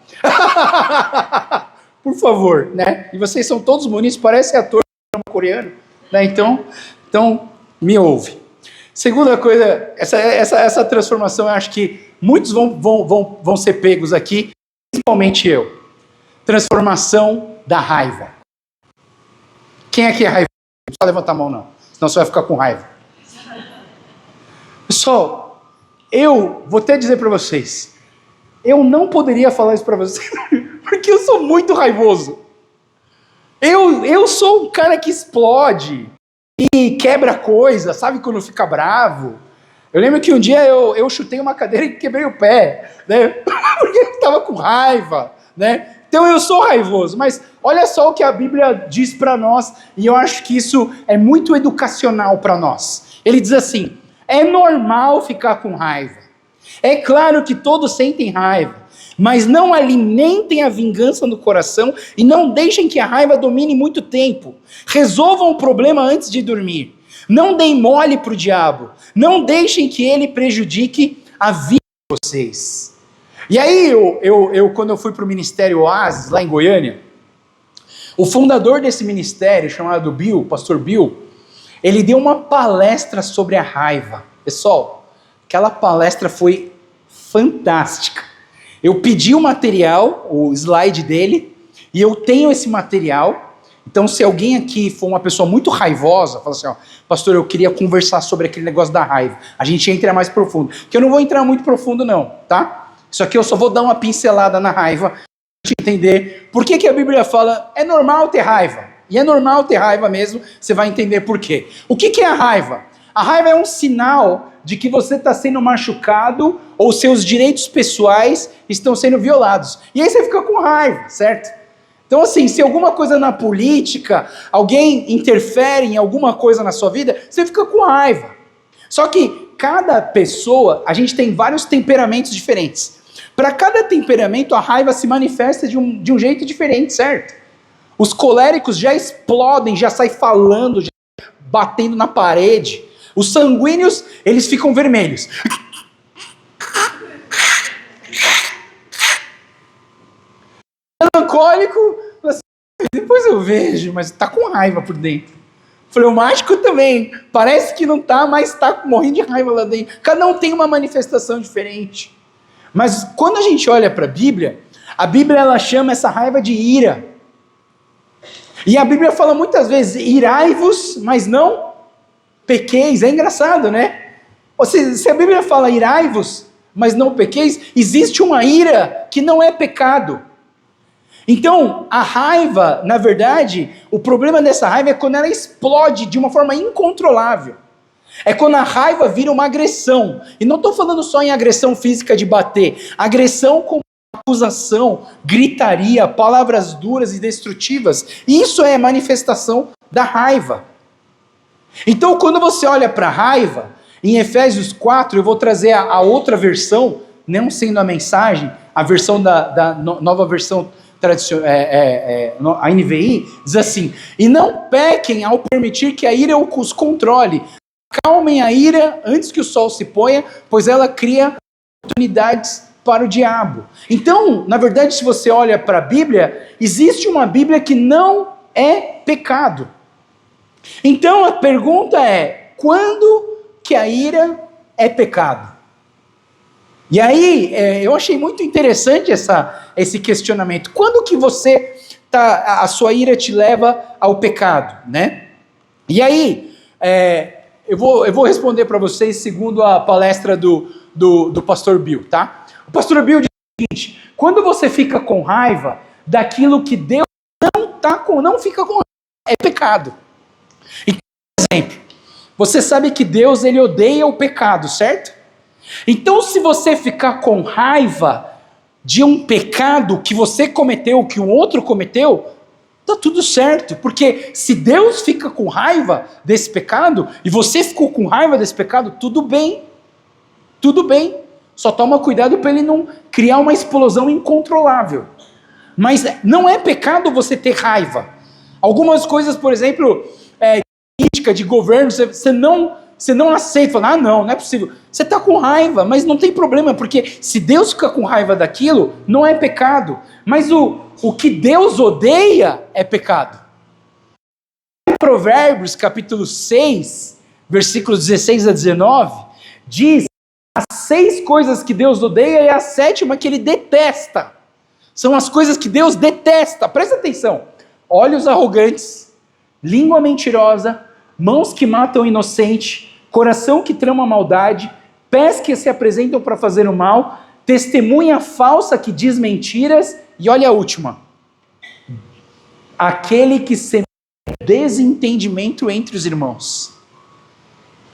Por favor, né? E vocês são todos bonitos, parece ator coreano, né? Então me ouve. Segunda coisa, essa transformação, eu acho que muitos vão ser pegos aqui, principalmente eu. Transformação da raiva. Quem é que é raiva? Não precisa levantar a mão, não. Senão você vai ficar com raiva. Pessoal, eu vou até dizer para vocês, eu não poderia falar isso para vocês, porque eu sou muito raivoso. Eu sou um cara que explode e quebra coisa, sabe quando fica bravo? Eu lembro que um dia eu chutei uma cadeira e quebrei o pé, né? Porque eu estava com raiva, né? Então eu sou raivoso, mas olha só o que a Bíblia diz para nós, e eu acho que isso é muito educacional para nós. Ele diz assim: é normal ficar com raiva. É claro que todos sentem raiva, mas não alimentem a vingança no coração e não deixem que a raiva domine muito tempo. Resolvam o problema antes de dormir. Não deem mole para o diabo. Não deixem que ele prejudique a vida de vocês. E aí, quando eu fui para o Ministério Oasis, lá em Goiânia, o fundador desse ministério, chamado Bill, o pastor Bill, ele deu uma palestra sobre a raiva. Pessoal, aquela palestra foi fantástica. Eu pedi o material, o slide dele, e eu tenho esse material. Então, se alguém aqui for uma pessoa muito raivosa, fala assim: ó, pastor, eu queria conversar sobre aquele negócio da raiva. A gente entra mais profundo. Porque eu não vou entrar muito profundo não, tá? Isso aqui eu só vou dar uma pincelada na raiva, para a gente entender por que a Bíblia fala, é normal ter raiva. E é normal ter raiva mesmo, você vai entender por quê. O que é a raiva? A raiva é um sinal de que você está sendo machucado ou seus direitos pessoais estão sendo violados. E aí você fica com raiva, certo? Então assim, se alguma coisa na política, alguém interfere em alguma coisa na sua vida, você fica com raiva. Só que cada pessoa, a gente tem vários temperamentos diferentes. Para cada temperamento, a raiva se manifesta de um jeito diferente, certo? Os coléricos já explodem, já saem falando, já batendo na parede. Os sanguíneos, eles ficam vermelhos. Melancólico, assim, depois eu vejo, mas tá com raiva por dentro. Fleumático também, parece que não tá, mas tá morrendo de raiva lá dentro. Cada um tem uma manifestação diferente. Mas quando a gente olha para a Bíblia ela chama essa raiva de ira. E a Bíblia fala muitas vezes, irai-vos, mas não pequeis. É engraçado, né? Ou seja, se a Bíblia fala irai-vos, mas não pequeis, existe uma ira que não é pecado. Então, a raiva, na verdade, o problema dessa raiva é quando ela explode de uma forma incontrolável. É quando a raiva vira uma agressão. E não estou falando só em agressão física de bater. Agressão com acusação, gritaria, palavras duras e destrutivas. Isso é manifestação da raiva. Então, quando você olha para a raiva, em Efésios 4, eu vou trazer a outra versão, não sendo a mensagem, a versão da nova versão a NVI, diz assim: e não pequem ao permitir que a ira os controle. Calmem a ira antes que o sol se ponha, pois ela cria oportunidades para o diabo. Então, na verdade, se você olha para a Bíblia, existe uma Bíblia que não é pecado. Então a pergunta é, quando que a ira é pecado? E aí, eu achei muito interessante esse questionamento. Quando que a sua ira te leva ao pecado, né? E aí, eu vou responder para vocês segundo a palestra do pastor Bill, tá? O pastor Bill diz o seguinte: quando você fica com raiva daquilo que Deus não fica com raiva, é pecado. Então, por exemplo, você sabe que Deus ele odeia o pecado, certo? Então, se você ficar com raiva de um pecado que você cometeu, que o outro cometeu, tá tudo certo, porque se Deus fica com raiva desse pecado, e você ficou com raiva desse pecado, tudo bem, só toma cuidado para ele não criar uma explosão incontrolável. Mas não é pecado você ter raiva. Algumas coisas, por exemplo, política, de governo, você não aceita, fala, não é possível. Você está com raiva, mas não tem problema, porque se Deus fica com raiva daquilo, não é pecado. Mas o que Deus odeia é pecado. Em Provérbios, capítulo 6, versículos 16 a 19, diz as 6 coisas que Deus odeia e a 7ª que ele detesta. São as coisas que Deus detesta. Presta atenção. Olhos arrogantes, língua mentirosa, mãos que matam o inocente, coração que trama a maldade, pés que se apresentam para fazer o mal, testemunha falsa que diz mentiras, e olha a última: aquele que semeia desentendimento entre os irmãos.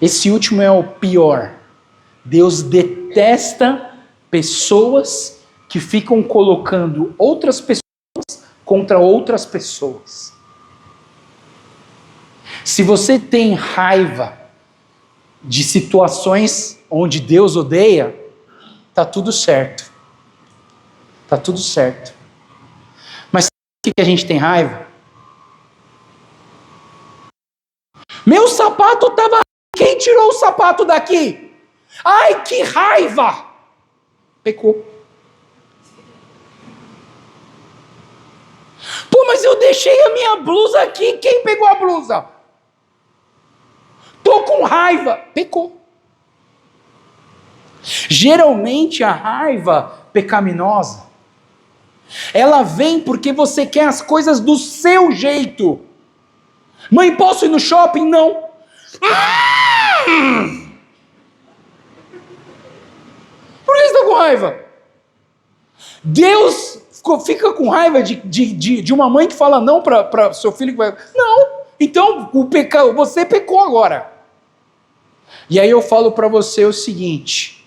Esse último é o pior. Deus detesta pessoas que ficam colocando outras pessoas contra outras pessoas. Se você tem raiva de situações onde Deus odeia, tá tudo certo. Tá tudo certo. Mas sabe o que a gente tem raiva? Meu sapato estava... Quem tirou o sapato daqui? Ai, que raiva! Pecou. Pô, mas eu deixei a minha blusa aqui. Quem pegou a blusa? Tô com raiva. Pecou. Geralmente a raiva pecaminosa, ela vem porque você quer as coisas do seu jeito. Mãe, posso ir no shopping? Não. Por que você está com raiva? Deus fica com raiva de uma mãe que fala não para seu filho que vai... Não, então você pecou agora. E aí eu falo para você o seguinte: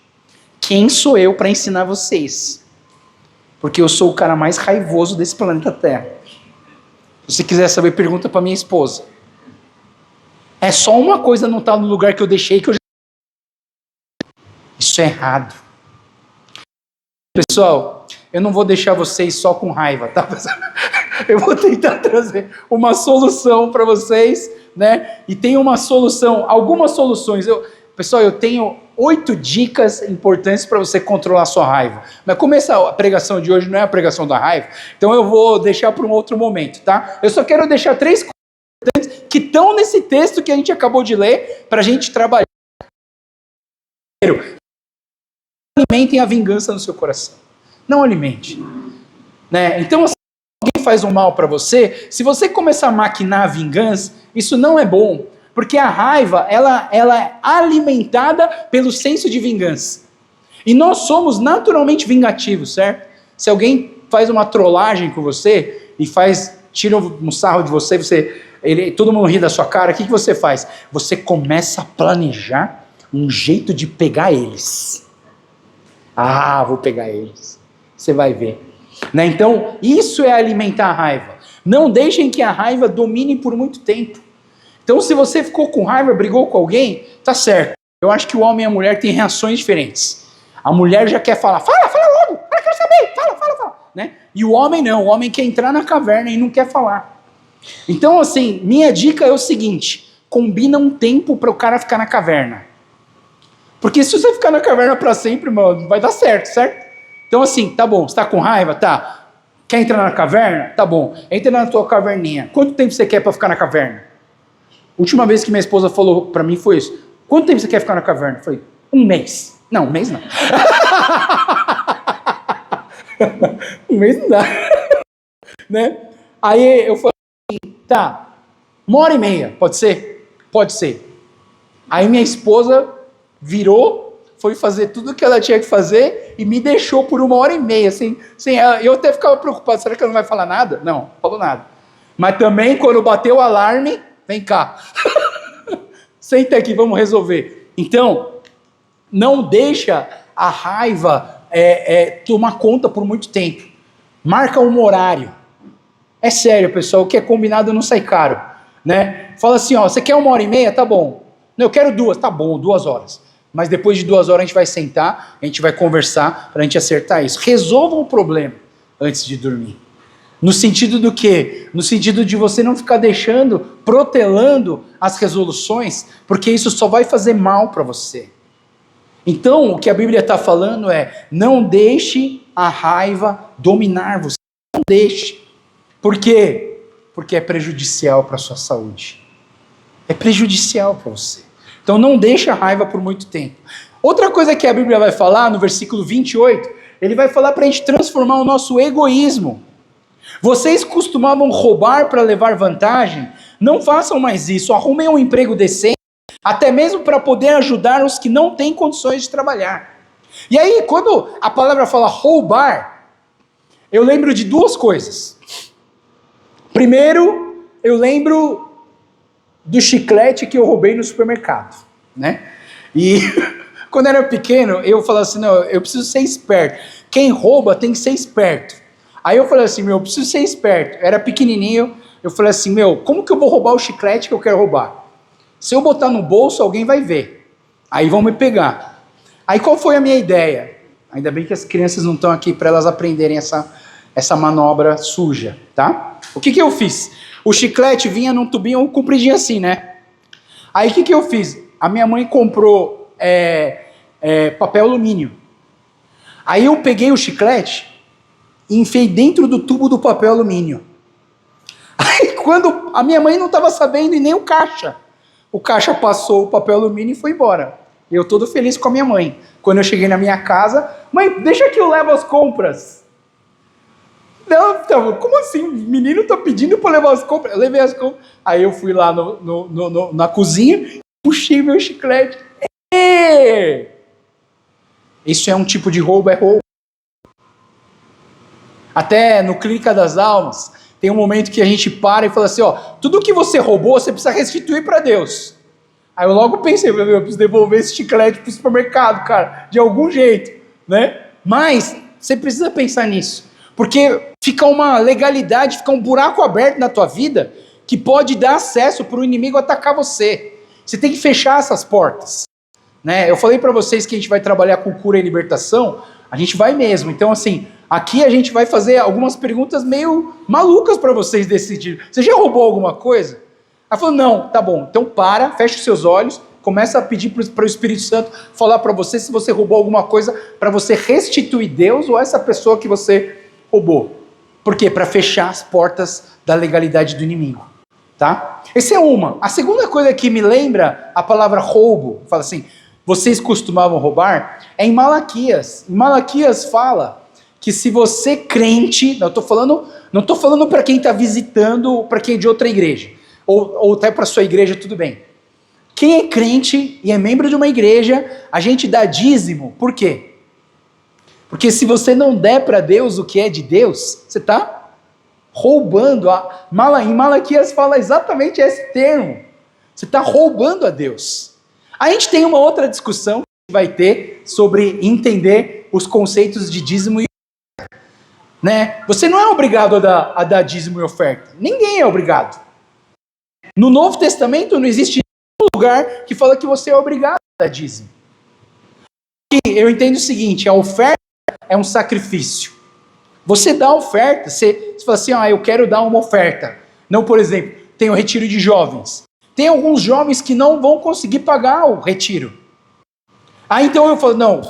quem sou eu para ensinar vocês? Porque eu sou o cara mais raivoso desse planeta Terra. Se você quiser saber, pergunta para minha esposa. É só uma coisa não estar no lugar que eu deixei que eu já... Isso é errado. Pessoal, eu não vou deixar vocês só com raiva, tá? Eu vou tentar trazer uma solução para vocês, né? E tem uma solução, algumas soluções. Pessoal, eu tenho 8 dicas importantes para você controlar a sua raiva. Mas como a pregação de hoje não é a pregação da raiva, então eu vou deixar para um outro momento, tá? Eu só quero deixar 3 coisas importantes que estão nesse texto que a gente acabou de ler para a gente trabalhar. Primeiro, alimentem a vingança no seu coração. Não alimente. Né? Então, se alguém faz um mal para você, se você começar a maquinar a vingança, isso não é bom. Porque a raiva, ela é alimentada pelo senso de vingança. E nós somos naturalmente vingativos, certo? Se alguém faz uma trollagem com você e tira um sarro de você, todo mundo ri da sua cara, o que você faz? Você começa a planejar um jeito de pegar eles. Ah, vou pegar eles. Você vai ver. Né? Então, isso é alimentar a raiva. Não deixem que a raiva domine por muito tempo. Então, se você ficou com raiva, brigou com alguém, tá certo. Eu acho que o homem e a mulher têm reações diferentes. A mulher já quer falar, fala logo, eu quero saber, fala. Né? E o homem não, o homem quer entrar na caverna e não quer falar. Então, assim, minha dica é o seguinte: combina um tempo para o cara ficar na caverna. Porque se você ficar na caverna para sempre, mano, vai dar certo? Então assim, tá bom, você tá com raiva? Tá. Quer entrar na caverna? Tá bom, entra na tua caverninha. Quanto tempo você quer para ficar na caverna? Última vez que minha esposa falou para mim foi isso. Quanto tempo você quer ficar na caverna? Eu falei, 1 mês. Não, 1 mês não. 1 mês não dá. Né? Aí eu falei assim, tá, 1h30, pode ser? Pode ser. Aí minha esposa virou, foi fazer tudo o que ela tinha que fazer e me deixou por 1h30, sem ela. Eu até ficava preocupado, será que ela não vai falar nada? Não falou nada. Mas também, quando bateu o alarme, vem cá. Senta aqui, vamos resolver. Então, não deixa a raiva tomar conta por muito tempo. Marca um horário. É sério, pessoal, o que é combinado não sai caro. Né? Fala assim, ó, você quer 1h30? Tá bom. Não, eu quero 2, tá bom, 2 horas. Mas depois de 2 horas a gente vai sentar, a gente vai conversar para a gente acertar isso. Resolva o problema antes de dormir. No sentido do quê? No sentido de você não ficar protelando as resoluções, porque isso só vai fazer mal para você. Então, o que a Bíblia está falando é, não deixe a raiva dominar você. Não deixe. Por quê? Porque é prejudicial para a sua saúde. É prejudicial para você. Então não deixe a raiva por muito tempo. Outra coisa que a Bíblia vai falar, no versículo 28, ele vai falar para a gente transformar o nosso egoísmo. Vocês costumavam roubar para levar vantagem? Não façam mais isso. Arrumem um emprego decente, até mesmo para poder ajudar os que não têm condições de trabalhar. E aí, quando a palavra fala roubar, eu lembro de 2 coisas. Primeiro, eu lembro do chiclete que eu roubei no supermercado, né? E quando eu era pequeno, eu falava assim, não, eu preciso ser esperto. Quem rouba tem que ser esperto. Aí eu falei assim, eu preciso ser esperto. Eu era pequenininho, eu falei assim, como que eu vou roubar o chiclete que eu quero roubar? Se eu botar no bolso, alguém vai ver. Aí vão me pegar. Aí qual foi a minha ideia? Ainda bem que as crianças não estão aqui para elas aprenderem essa manobra suja, tá? O que eu fiz? O chiclete vinha num tubinho compridinho assim, né? Aí o que eu fiz? A minha mãe comprou papel alumínio. Aí eu peguei o chiclete e enfiei dentro do tubo do papel alumínio. Aí quando a minha mãe não estava sabendo e nem o caixa passou o papel alumínio e foi embora. Eu todo feliz com a minha mãe. Quando eu cheguei na minha casa, mãe, deixa que eu levo as compras. Não, como assim? O menino tá pedindo para levar as compras. Eu levei as compras. Aí eu fui lá na cozinha, puxei meu chiclete. Isso é um tipo de roubo, é roubo. Até no Clínica das Almas, tem um momento que a gente para e fala assim, ó, tudo que você roubou, você precisa restituir para Deus. Aí eu logo pensei, eu preciso devolver esse chiclete pro supermercado, cara, de algum jeito, né? Mas você precisa pensar nisso, porque fica uma legalidade, fica um buraco aberto na tua vida que pode dar acesso para o inimigo atacar você. Você tem que fechar essas portas, né? Eu falei para vocês que a gente vai trabalhar com cura e libertação, a gente vai mesmo. Então, assim, aqui a gente vai fazer algumas perguntas meio malucas para vocês decidirem. Você já roubou alguma coisa? Ela falou, não, tá bom, então fecha os seus olhos, começa a pedir para o Espírito Santo falar para você se você roubou alguma coisa, para você restituir Deus ou essa pessoa que você roubou. Por quê? Para fechar as portas da legalidade do inimigo, tá? Essa é uma. A segunda coisa que me lembra a palavra roubo, fala assim, vocês costumavam roubar, é em Malaquias. Em Malaquias fala que se você crente, não estou falando para quem está visitando, para quem é de outra igreja, ou até para sua igreja, tudo bem. Quem é crente e é membro de uma igreja, a gente dá dízimo. Por quê? Porque se você não der para Deus o que é de Deus, você está roubando. Em Malaquias fala exatamente esse termo. Você está roubando a Deus. A gente tem uma outra discussão que vai ter sobre entender os conceitos de dízimo e oferta, né? Você não é obrigado a dar dízimo e oferta. Ninguém é obrigado. No Novo Testamento não existe nenhum lugar que fala que você é obrigado a dar dízimo. E eu entendo o seguinte, a oferta é um sacrifício. Você dá a oferta, você fala assim, eu quero dar uma oferta. Não, por exemplo, tem o retiro de jovens. Tem alguns jovens que não vão conseguir pagar o retiro. Então eu falo, não,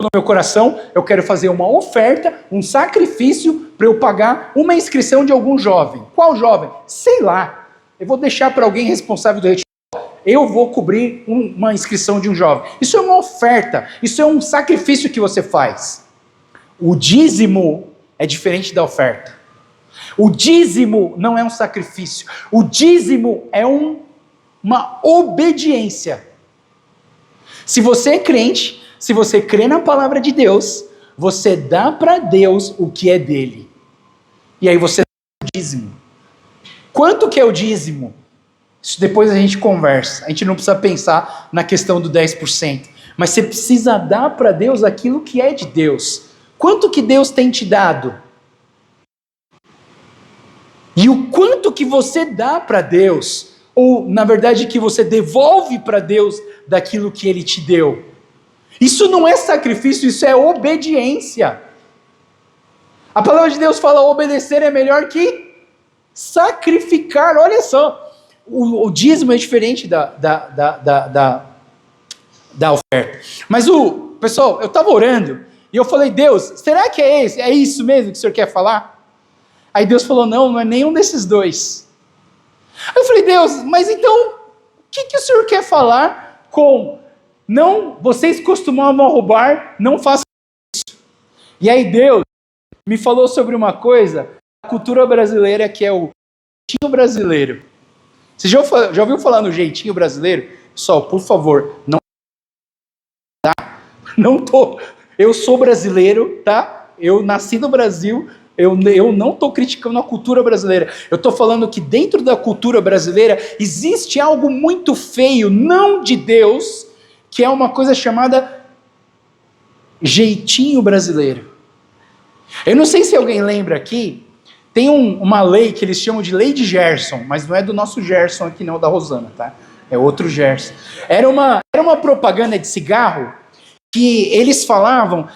no meu coração, eu quero fazer uma oferta, um sacrifício para eu pagar uma inscrição de algum jovem. Qual jovem? Sei lá. Eu vou deixar para alguém responsável do retiro. Eu vou cobrir uma inscrição de um jovem. Isso é uma oferta. Isso é um sacrifício que você faz. O dízimo é diferente da oferta. O dízimo não é um sacrifício. O dízimo é uma obediência. Se você é crente, se você crê na palavra de Deus, você dá para Deus o que é dele. E aí você dá o dízimo. Quanto que é o dízimo? Isso depois a gente conversa. A gente não precisa pensar na questão do 10%. Mas você precisa dar para Deus aquilo que é de Deus. Quanto que Deus tem te dado? E o quanto que você dá para Deus, ou na verdade que você devolve para Deus daquilo que Ele te deu. Isso não é sacrifício, isso é obediência. A palavra de Deus fala, obedecer é melhor que sacrificar. Olha só, o dízimo é diferente da oferta. Mas pessoal, eu estava orando e eu falei, Deus, será que é isso mesmo que o Senhor quer falar? Aí Deus falou, não é nenhum desses dois. Aí eu falei, Deus, mas então, o que o Senhor quer falar com, não, vocês costumavam roubar, não façam isso. E aí Deus me falou sobre uma coisa, a cultura brasileira, que é o jeitinho brasileiro. Você já ouviu falar no jeitinho brasileiro? Pessoal, por favor, eu sou brasileiro, tá? Eu nasci no Brasil, eu não estou criticando a cultura brasileira. Eu estou falando que dentro da cultura brasileira existe algo muito feio, não de Deus, que é uma coisa chamada jeitinho brasileiro. Eu não sei se alguém lembra aqui, tem uma lei que eles chamam de lei de Gerson, mas não é do nosso Gerson aqui não, da Rosana, tá? É outro Gerson. Era uma propaganda de cigarro que eles falavam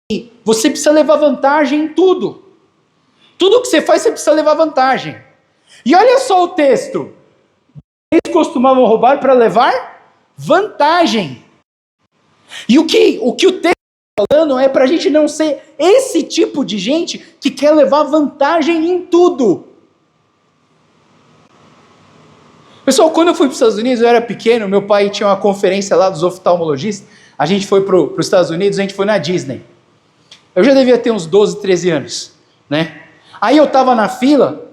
que você precisa levar vantagem em tudo. Tudo que você faz, você precisa levar vantagem. E olha só o texto. Eles costumavam roubar para levar vantagem. E o que o texto falando é para a gente não ser esse tipo de gente que quer levar vantagem em tudo. Pessoal, quando eu fui para os Estados Unidos, eu era pequeno, meu pai tinha uma conferência lá dos oftalmologistas, a gente foi para os Estados Unidos, a gente foi na Disney. Eu já devia ter uns 12, 13 anos, né? Aí eu estava na fila,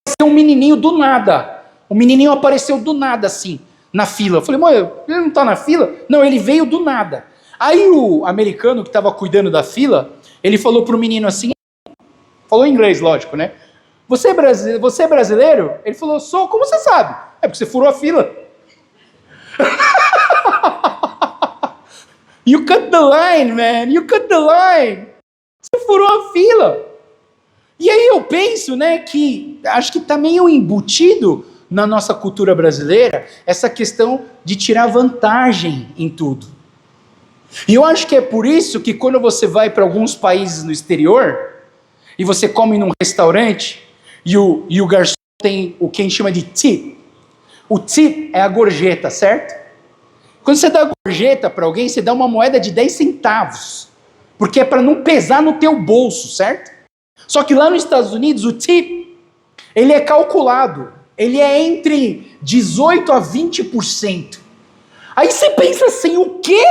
apareceu um menininho do nada. O menininho apareceu do nada assim, na fila. Eu falei, mãe, ele não está na fila? Não, ele veio do nada. Aí o americano que estava cuidando da fila, ele falou pro menino assim, Falou em inglês, lógico, né? Você é brasileiro? Ele falou, sou. Como você sabe? É porque você furou a fila. You cut the line, man. You cut the line. Você furou a fila. E aí eu penso, né, que acho que está meio embutido na nossa cultura brasileira essa questão de tirar vantagem em tudo. E eu acho que é por isso que quando você vai para alguns países no exterior e você come num restaurante e o garçom tem o que a gente chama de tip. O tip é a gorjeta, certo? Quando você dá gorjeta para alguém, você dá uma moeda de 10 centavos. Porque é para não pesar no teu bolso, certo? Só que lá nos Estados Unidos, o tip, ele é calculado. Ele é entre 18% a 20%. Aí você pensa assim, o quê?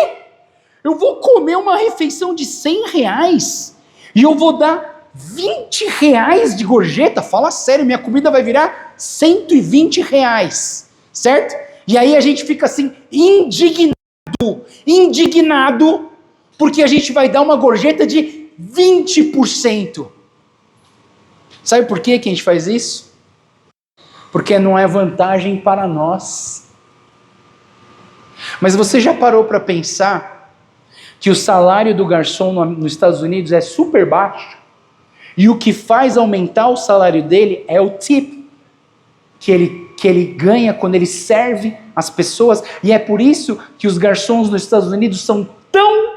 Eu vou comer uma refeição de R$100 e eu vou dar R$20 de gorjeta? Fala sério, minha comida vai virar R$120, certo? E aí a gente fica assim, indignado, porque a gente vai dar uma gorjeta de 20%. Sabe por que a gente faz isso? Porque não é vantagem para nós. Mas você já parou para pensar que o salário do garçom nos Estados Unidos é super baixo? E o que faz aumentar o salário dele é o tip que ele ganha quando ele serve as pessoas. E é por isso que os garçons nos Estados Unidos são tão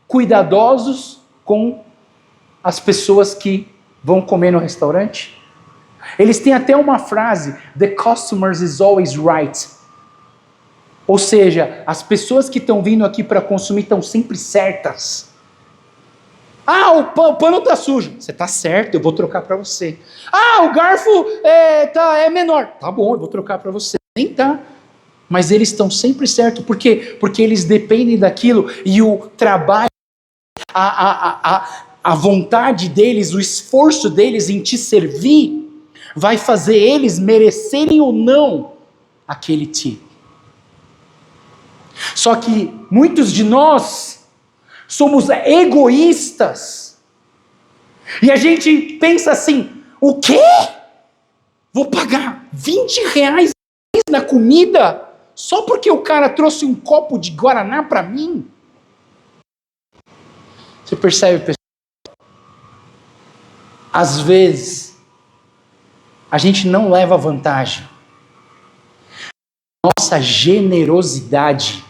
cuidadosos com as pessoas que vão comer no restaurante. Eles têm até uma frase, the customer is always right. Ou seja, as pessoas que estão vindo aqui para consumir estão sempre certas. Ah, o pano está sujo. Você está certo, eu vou trocar para você. Ah, o garfo é menor. Tá bom, eu vou trocar para você. Nem tá. Mas eles estão sempre certos. Por quê? Porque eles dependem daquilo e o trabalho, a vontade deles, o esforço deles em te servir, vai fazer eles merecerem ou não aquele tipo. Só que muitos de nós somos egoístas. E a gente pensa assim, o quê? Vou pagar R$20 na comida só porque o cara trouxe um copo de Guaraná para mim? Você percebe, pessoal? Às vezes, a gente não leva vantagem. Nossa generosidade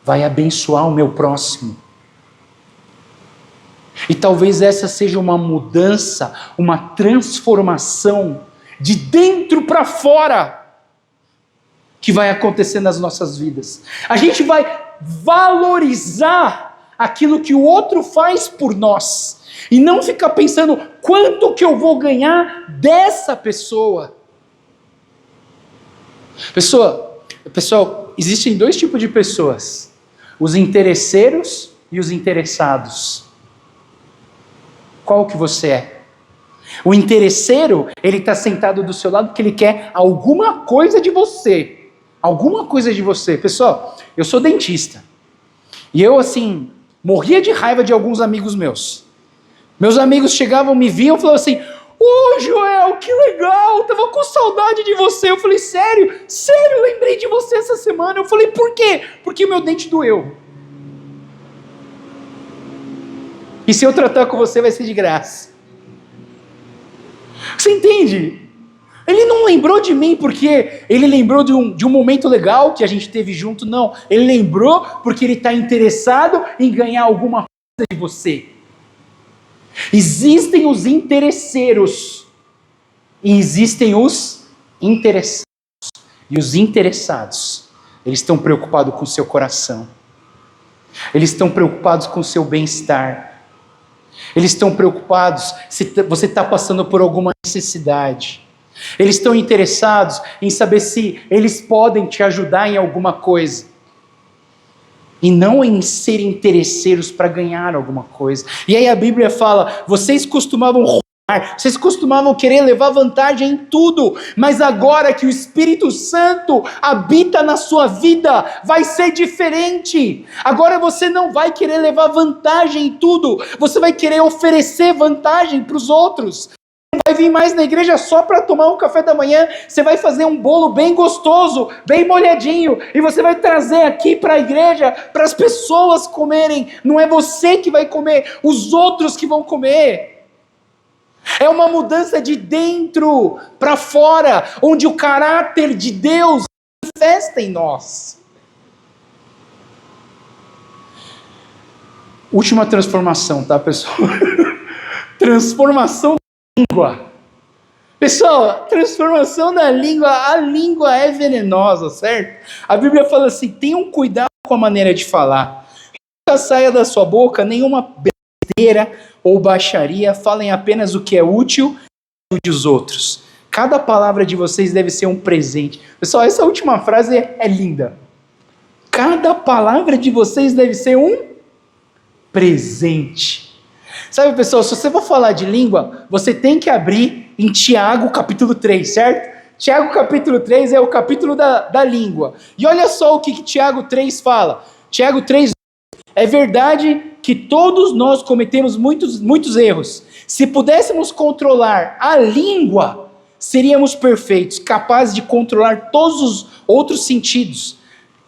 vai abençoar o meu próximo. E talvez essa seja uma mudança, uma transformação de dentro para fora que vai acontecer nas nossas vidas. A gente vai valorizar aquilo que o outro faz por nós e não ficar pensando quanto que eu vou ganhar dessa pessoa. Pessoal, existem dois tipos de pessoas: os interesseiros e os interessados. Qual que você é? O interesseiro, ele está sentado do seu lado porque ele quer alguma coisa de você. Alguma coisa de você. Pessoal, eu sou dentista. E eu, assim, morria de raiva de alguns amigos meus. Meus amigos chegavam, me viam e falavam assim, ô Joel, que legal, tava com saudade de você. Eu falei, sério, lembrei de você essa semana. Eu falei, por quê? Porque o meu dente doeu. E se eu tratar com você, vai ser de graça. Você entende? Ele não lembrou de mim porque ele lembrou de um momento legal que a gente teve junto, não. Ele lembrou porque ele está interessado em ganhar alguma coisa de você. Existem os interesseiros e existem os interessados. E os interessados, eles estão preocupados com o seu coração. Eles estão preocupados com o seu bem-estar. Eles estão preocupados se você está passando por alguma necessidade. Eles estão interessados em saber se eles podem te ajudar em alguma coisa. E não em ser interesseiros para ganhar alguma coisa. E aí a Bíblia fala, vocês costumavam roubar Vocês costumavam querer levar vantagem em tudo, mas agora que o Espírito Santo habita na sua vida, vai ser diferente. Agora você não vai querer levar vantagem em tudo, você vai querer oferecer vantagem para os outros. Não vai vir mais na igreja só para tomar um café da manhã, você vai fazer um bolo bem gostoso, bem molhadinho, e você vai trazer aqui para a igreja, para as pessoas comerem. Não é você que vai comer, os outros que vão comer. É uma mudança de dentro para fora, onde o caráter de Deus se manifesta em nós. Última transformação, tá, pessoal? Transformação da língua. Pessoal, transformação da língua, a língua é venenosa, certo? A Bíblia fala assim, tenham cuidado com a maneira de falar. Nunca saia da sua boca nenhuma besteira ou baixaria, falem apenas o que é útil e ajude os outros. Cada palavra de vocês deve ser um presente. Pessoal, essa última frase é linda. Cada palavra de vocês deve ser um presente. Sabe, pessoal, se você for falar de língua, você tem que abrir em Tiago capítulo 3, certo? Tiago capítulo 3 é o capítulo da língua. E olha só o que Tiago 3 fala. Tiago 3, é verdade que todos nós cometemos muitos erros. Se pudéssemos controlar a língua, seríamos perfeitos, capazes de controlar todos os outros sentidos.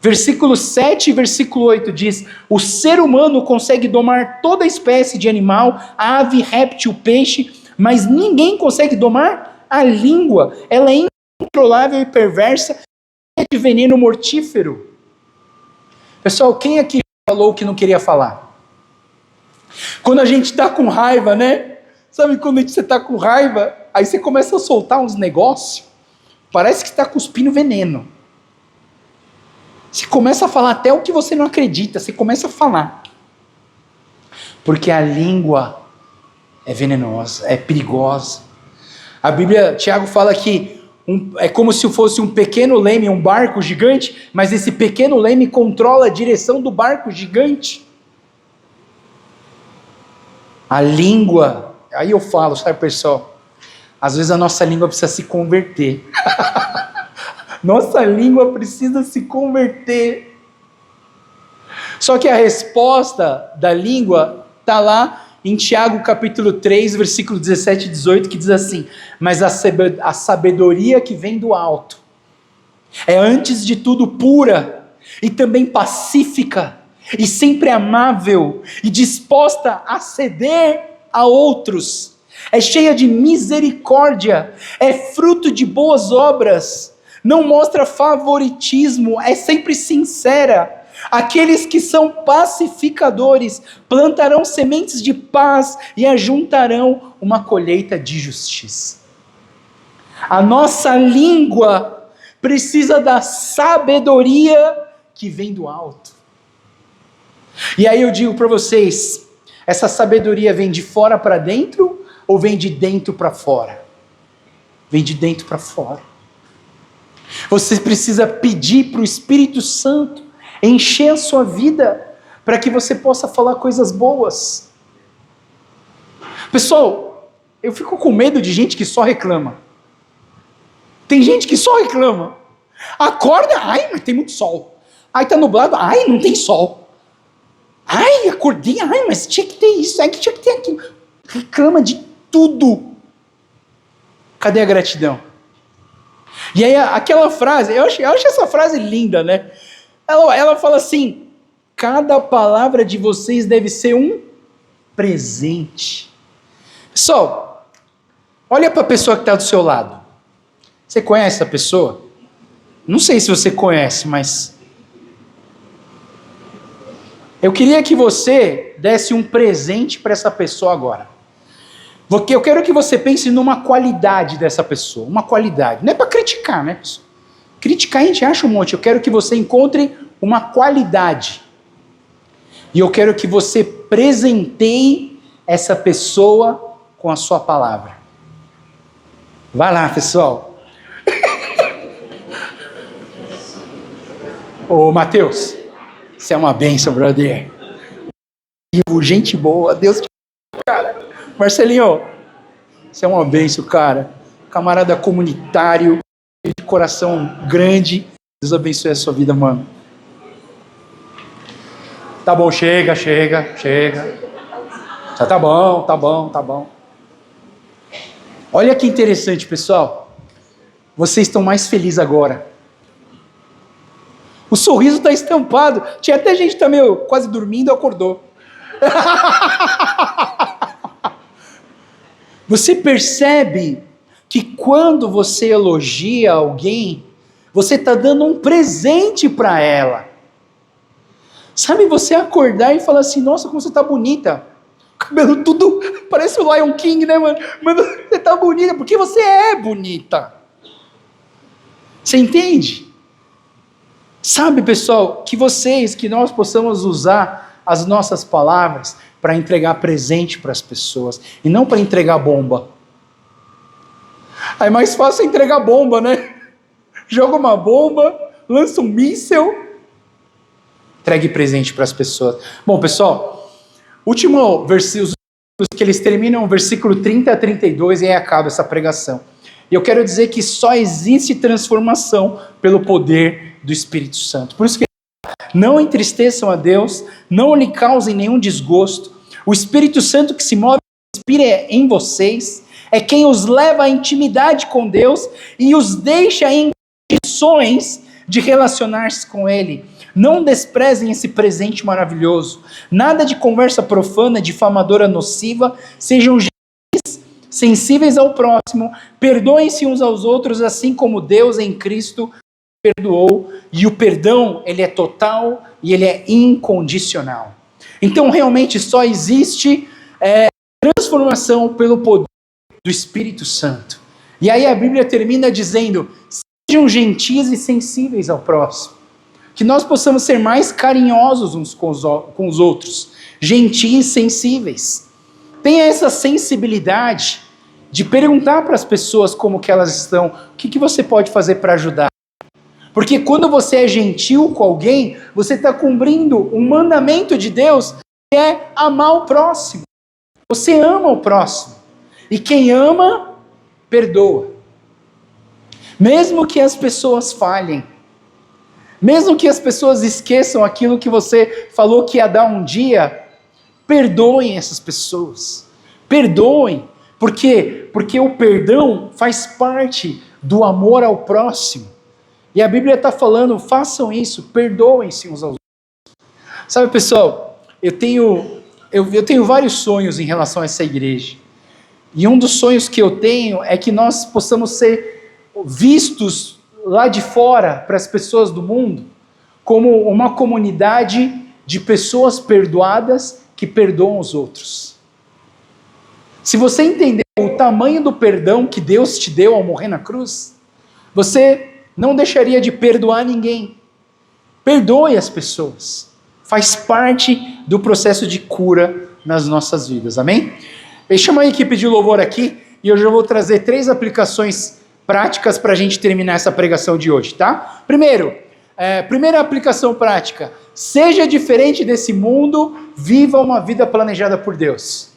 Versículo 7 e versículo 8 diz, o ser humano consegue domar toda espécie de animal, ave, réptil, peixe, mas ninguém consegue domar a língua. Ela é incontrolável e perversa, é de veneno mortífero. Pessoal, quem aqui falou que não queria falar? Quando a gente está com raiva, né? Sabe quando você está com raiva, aí você começa a soltar uns negócios, parece que está cuspindo veneno. Você começa a falar até o que você não acredita, você começa a falar. Porque a língua é venenosa, é perigosa. A Bíblia, Tiago fala que é como se fosse um pequeno leme, um barco gigante, mas esse pequeno leme controla a direção do barco gigante. A língua, aí eu falo, sabe, pessoal, às vezes a nossa língua precisa se converter. Nossa língua precisa se converter. Só que a resposta da língua está lá em Tiago capítulo 3, versículo 17 e 18, que diz assim, mas a sabedoria que vem do alto é antes de tudo pura e também pacífica e sempre amável e disposta a ceder a outros. É cheia de misericórdia, é fruto de boas obras, não mostra favoritismo, é sempre sincera. Aqueles que são pacificadores plantarão sementes de paz e ajuntarão uma colheita de justiça. A nossa língua precisa da sabedoria que vem do alto. E aí eu digo para vocês, essa sabedoria vem de fora para dentro ou vem de dentro para fora? Vem de dentro para fora. Você precisa pedir para o Espírito Santo encher a sua vida para que você possa falar coisas boas. Pessoal, eu fico com medo de gente que só reclama. Tem gente que só reclama. Acorda, ai, mas tem muito sol. Ai, tá nublado, ai, não tem sol. Ai, acordei, ai, mas tinha que ter isso, ai, que tinha que ter aquilo. Reclama de tudo. Cadê a gratidão? E aí aquela frase, eu acho essa frase linda, né? Ela fala assim, cada palavra de vocês deve ser um presente. Pessoal, olha para a pessoa que está do seu lado. Você conhece essa pessoa? Não sei se você conhece, mas eu queria que você desse um presente para essa pessoa agora. Porque eu quero que você pense numa qualidade dessa pessoa, uma qualidade. Não é para criticar, né, pessoal? Criticar a gente acha um monte. Eu quero que você encontre uma qualidade. E eu quero que você presenteie essa pessoa com a sua palavra. Vai lá, pessoal. Ô, Mateus, você é uma bênção, brother. Gente boa, Deus te... Cara, Marcelinho, Você é uma bênção, cara. Camarada comunitário, de coração grande. Deus abençoe a sua vida, mano. Tá bom, chega. Já tá bom. Olha que interessante, pessoal. Vocês estão mais felizes agora. O sorriso está estampado. Tinha até gente que tá meio quase dormindo e acordou. Você percebe que quando você elogia alguém, você está dando um presente para ela. Sabe, você acordar e falar assim, nossa, como você está bonita. Cabelo tudo, parece o Lion King, né, mano? Mano, você está bonita, porque você é bonita. Você entende? Sabe, pessoal, que nós possamos usar as nossas palavras para entregar presente para as pessoas, e não para entregar bomba. Aí é mais fácil entregar bomba, né? Joga uma bomba, lança um míssel, entregue presente para as pessoas. Bom, pessoal, último versículo, que eles terminam o versículo 30 a 32 e aí acaba essa pregação. E eu quero dizer que só existe transformação pelo poder do Espírito Santo. Por isso que não entristeçam a Deus, não lhe causem nenhum desgosto. O Espírito Santo que se move e inspira em vocês é quem os leva à intimidade com Deus e os deixa em condições de relacionar-se com Ele. Não desprezem esse presente maravilhoso. Nada de conversa profana, difamadora, nociva. Sejam gentis, sensíveis ao próximo. Perdoem-se uns aos outros, assim como Deus em Cristo perdoou. E o perdão, ele é total e ele é incondicional. Então, realmente, só existe transformação pelo poder do Espírito Santo. E aí a Bíblia termina dizendo, sejam gentis e sensíveis ao próximo. Que nós possamos ser mais carinhosos uns com os outros. Gentis, sensíveis. Tenha essa sensibilidade de perguntar para as pessoas como que elas estão. O que você pode fazer para ajudar? Porque quando você é gentil com alguém, você está cumprindo um mandamento de Deus, que é amar o próximo. Você ama o próximo. E quem ama, perdoa. Mesmo que as pessoas falhem. Mesmo que as pessoas esqueçam aquilo que você falou que ia dar um dia, perdoem essas pessoas. Perdoem. Por quê? Porque o perdão faz parte do amor ao próximo. E a Bíblia está falando, façam isso, perdoem-se uns aos outros. Sabe, pessoal, eu tenho vários sonhos em relação a essa igreja. E um dos sonhos que eu tenho é que nós possamos ser vistos lá de fora, para as pessoas do mundo, como uma comunidade de pessoas perdoadas que perdoam os outros. Se você entender o tamanho do perdão que Deus te deu ao morrer na cruz, você não deixaria de perdoar ninguém. Perdoe as pessoas. Faz parte do processo de cura nas nossas vidas, amém? Eu chamo a equipe de louvor aqui e hoje eu vou trazer 3 aplicações práticas para a gente terminar essa pregação de hoje, tá? Primeira aplicação prática. Seja diferente desse mundo, viva uma vida planejada por Deus.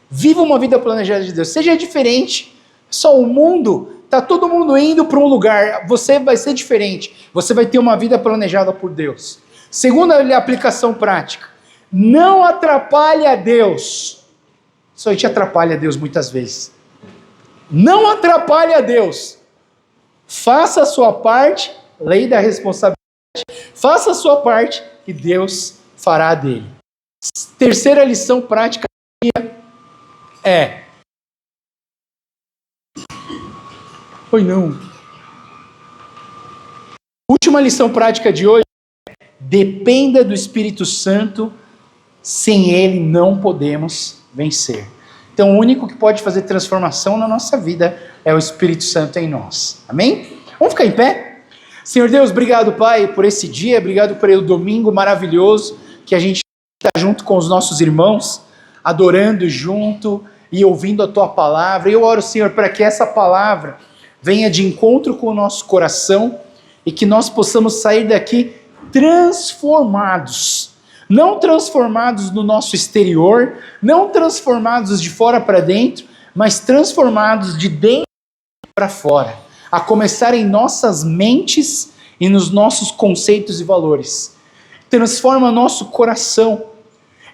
Viva uma vida planejada de Deus. Seja diferente. Só o mundo, tá todo mundo indo para um lugar. Você vai ser diferente. Você vai ter uma vida planejada por Deus. Segunda aplicação prática. Não atrapalhe a Deus. Isso aí te atrapalha a Deus muitas vezes. Não atrapalhe a Deus. Faça a sua parte, lei da responsabilidade. Faça a sua parte e Deus fará a dele. Terceira lição prática é... Oi, não. Última lição prática de hoje é: dependa do Espírito Santo, sem ele não podemos vencer. Então, o único que pode fazer transformação na nossa vida é o Espírito Santo em nós. Amém? Vamos ficar em pé? Senhor Deus, obrigado, Pai, por esse dia, obrigado por o domingo maravilhoso que a gente está junto com os nossos irmãos, adorando junto e ouvindo a Tua palavra. Eu oro, Senhor, para que essa palavra venha de encontro com o nosso coração e que nós possamos sair daqui transformados. Não transformados no nosso exterior, não transformados de fora para dentro, mas transformados de dentro para fora, a começar em nossas mentes e nos nossos conceitos e valores. Transforma nosso coração,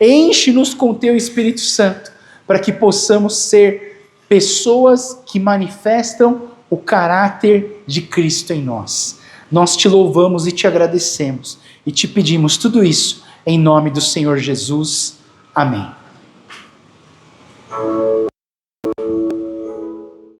enche-nos com teu Espírito Santo, para que possamos ser pessoas que manifestam o caráter de Cristo em nós. Nós te louvamos e te agradecemos e te pedimos tudo isso em nome do Senhor Jesus. Amém.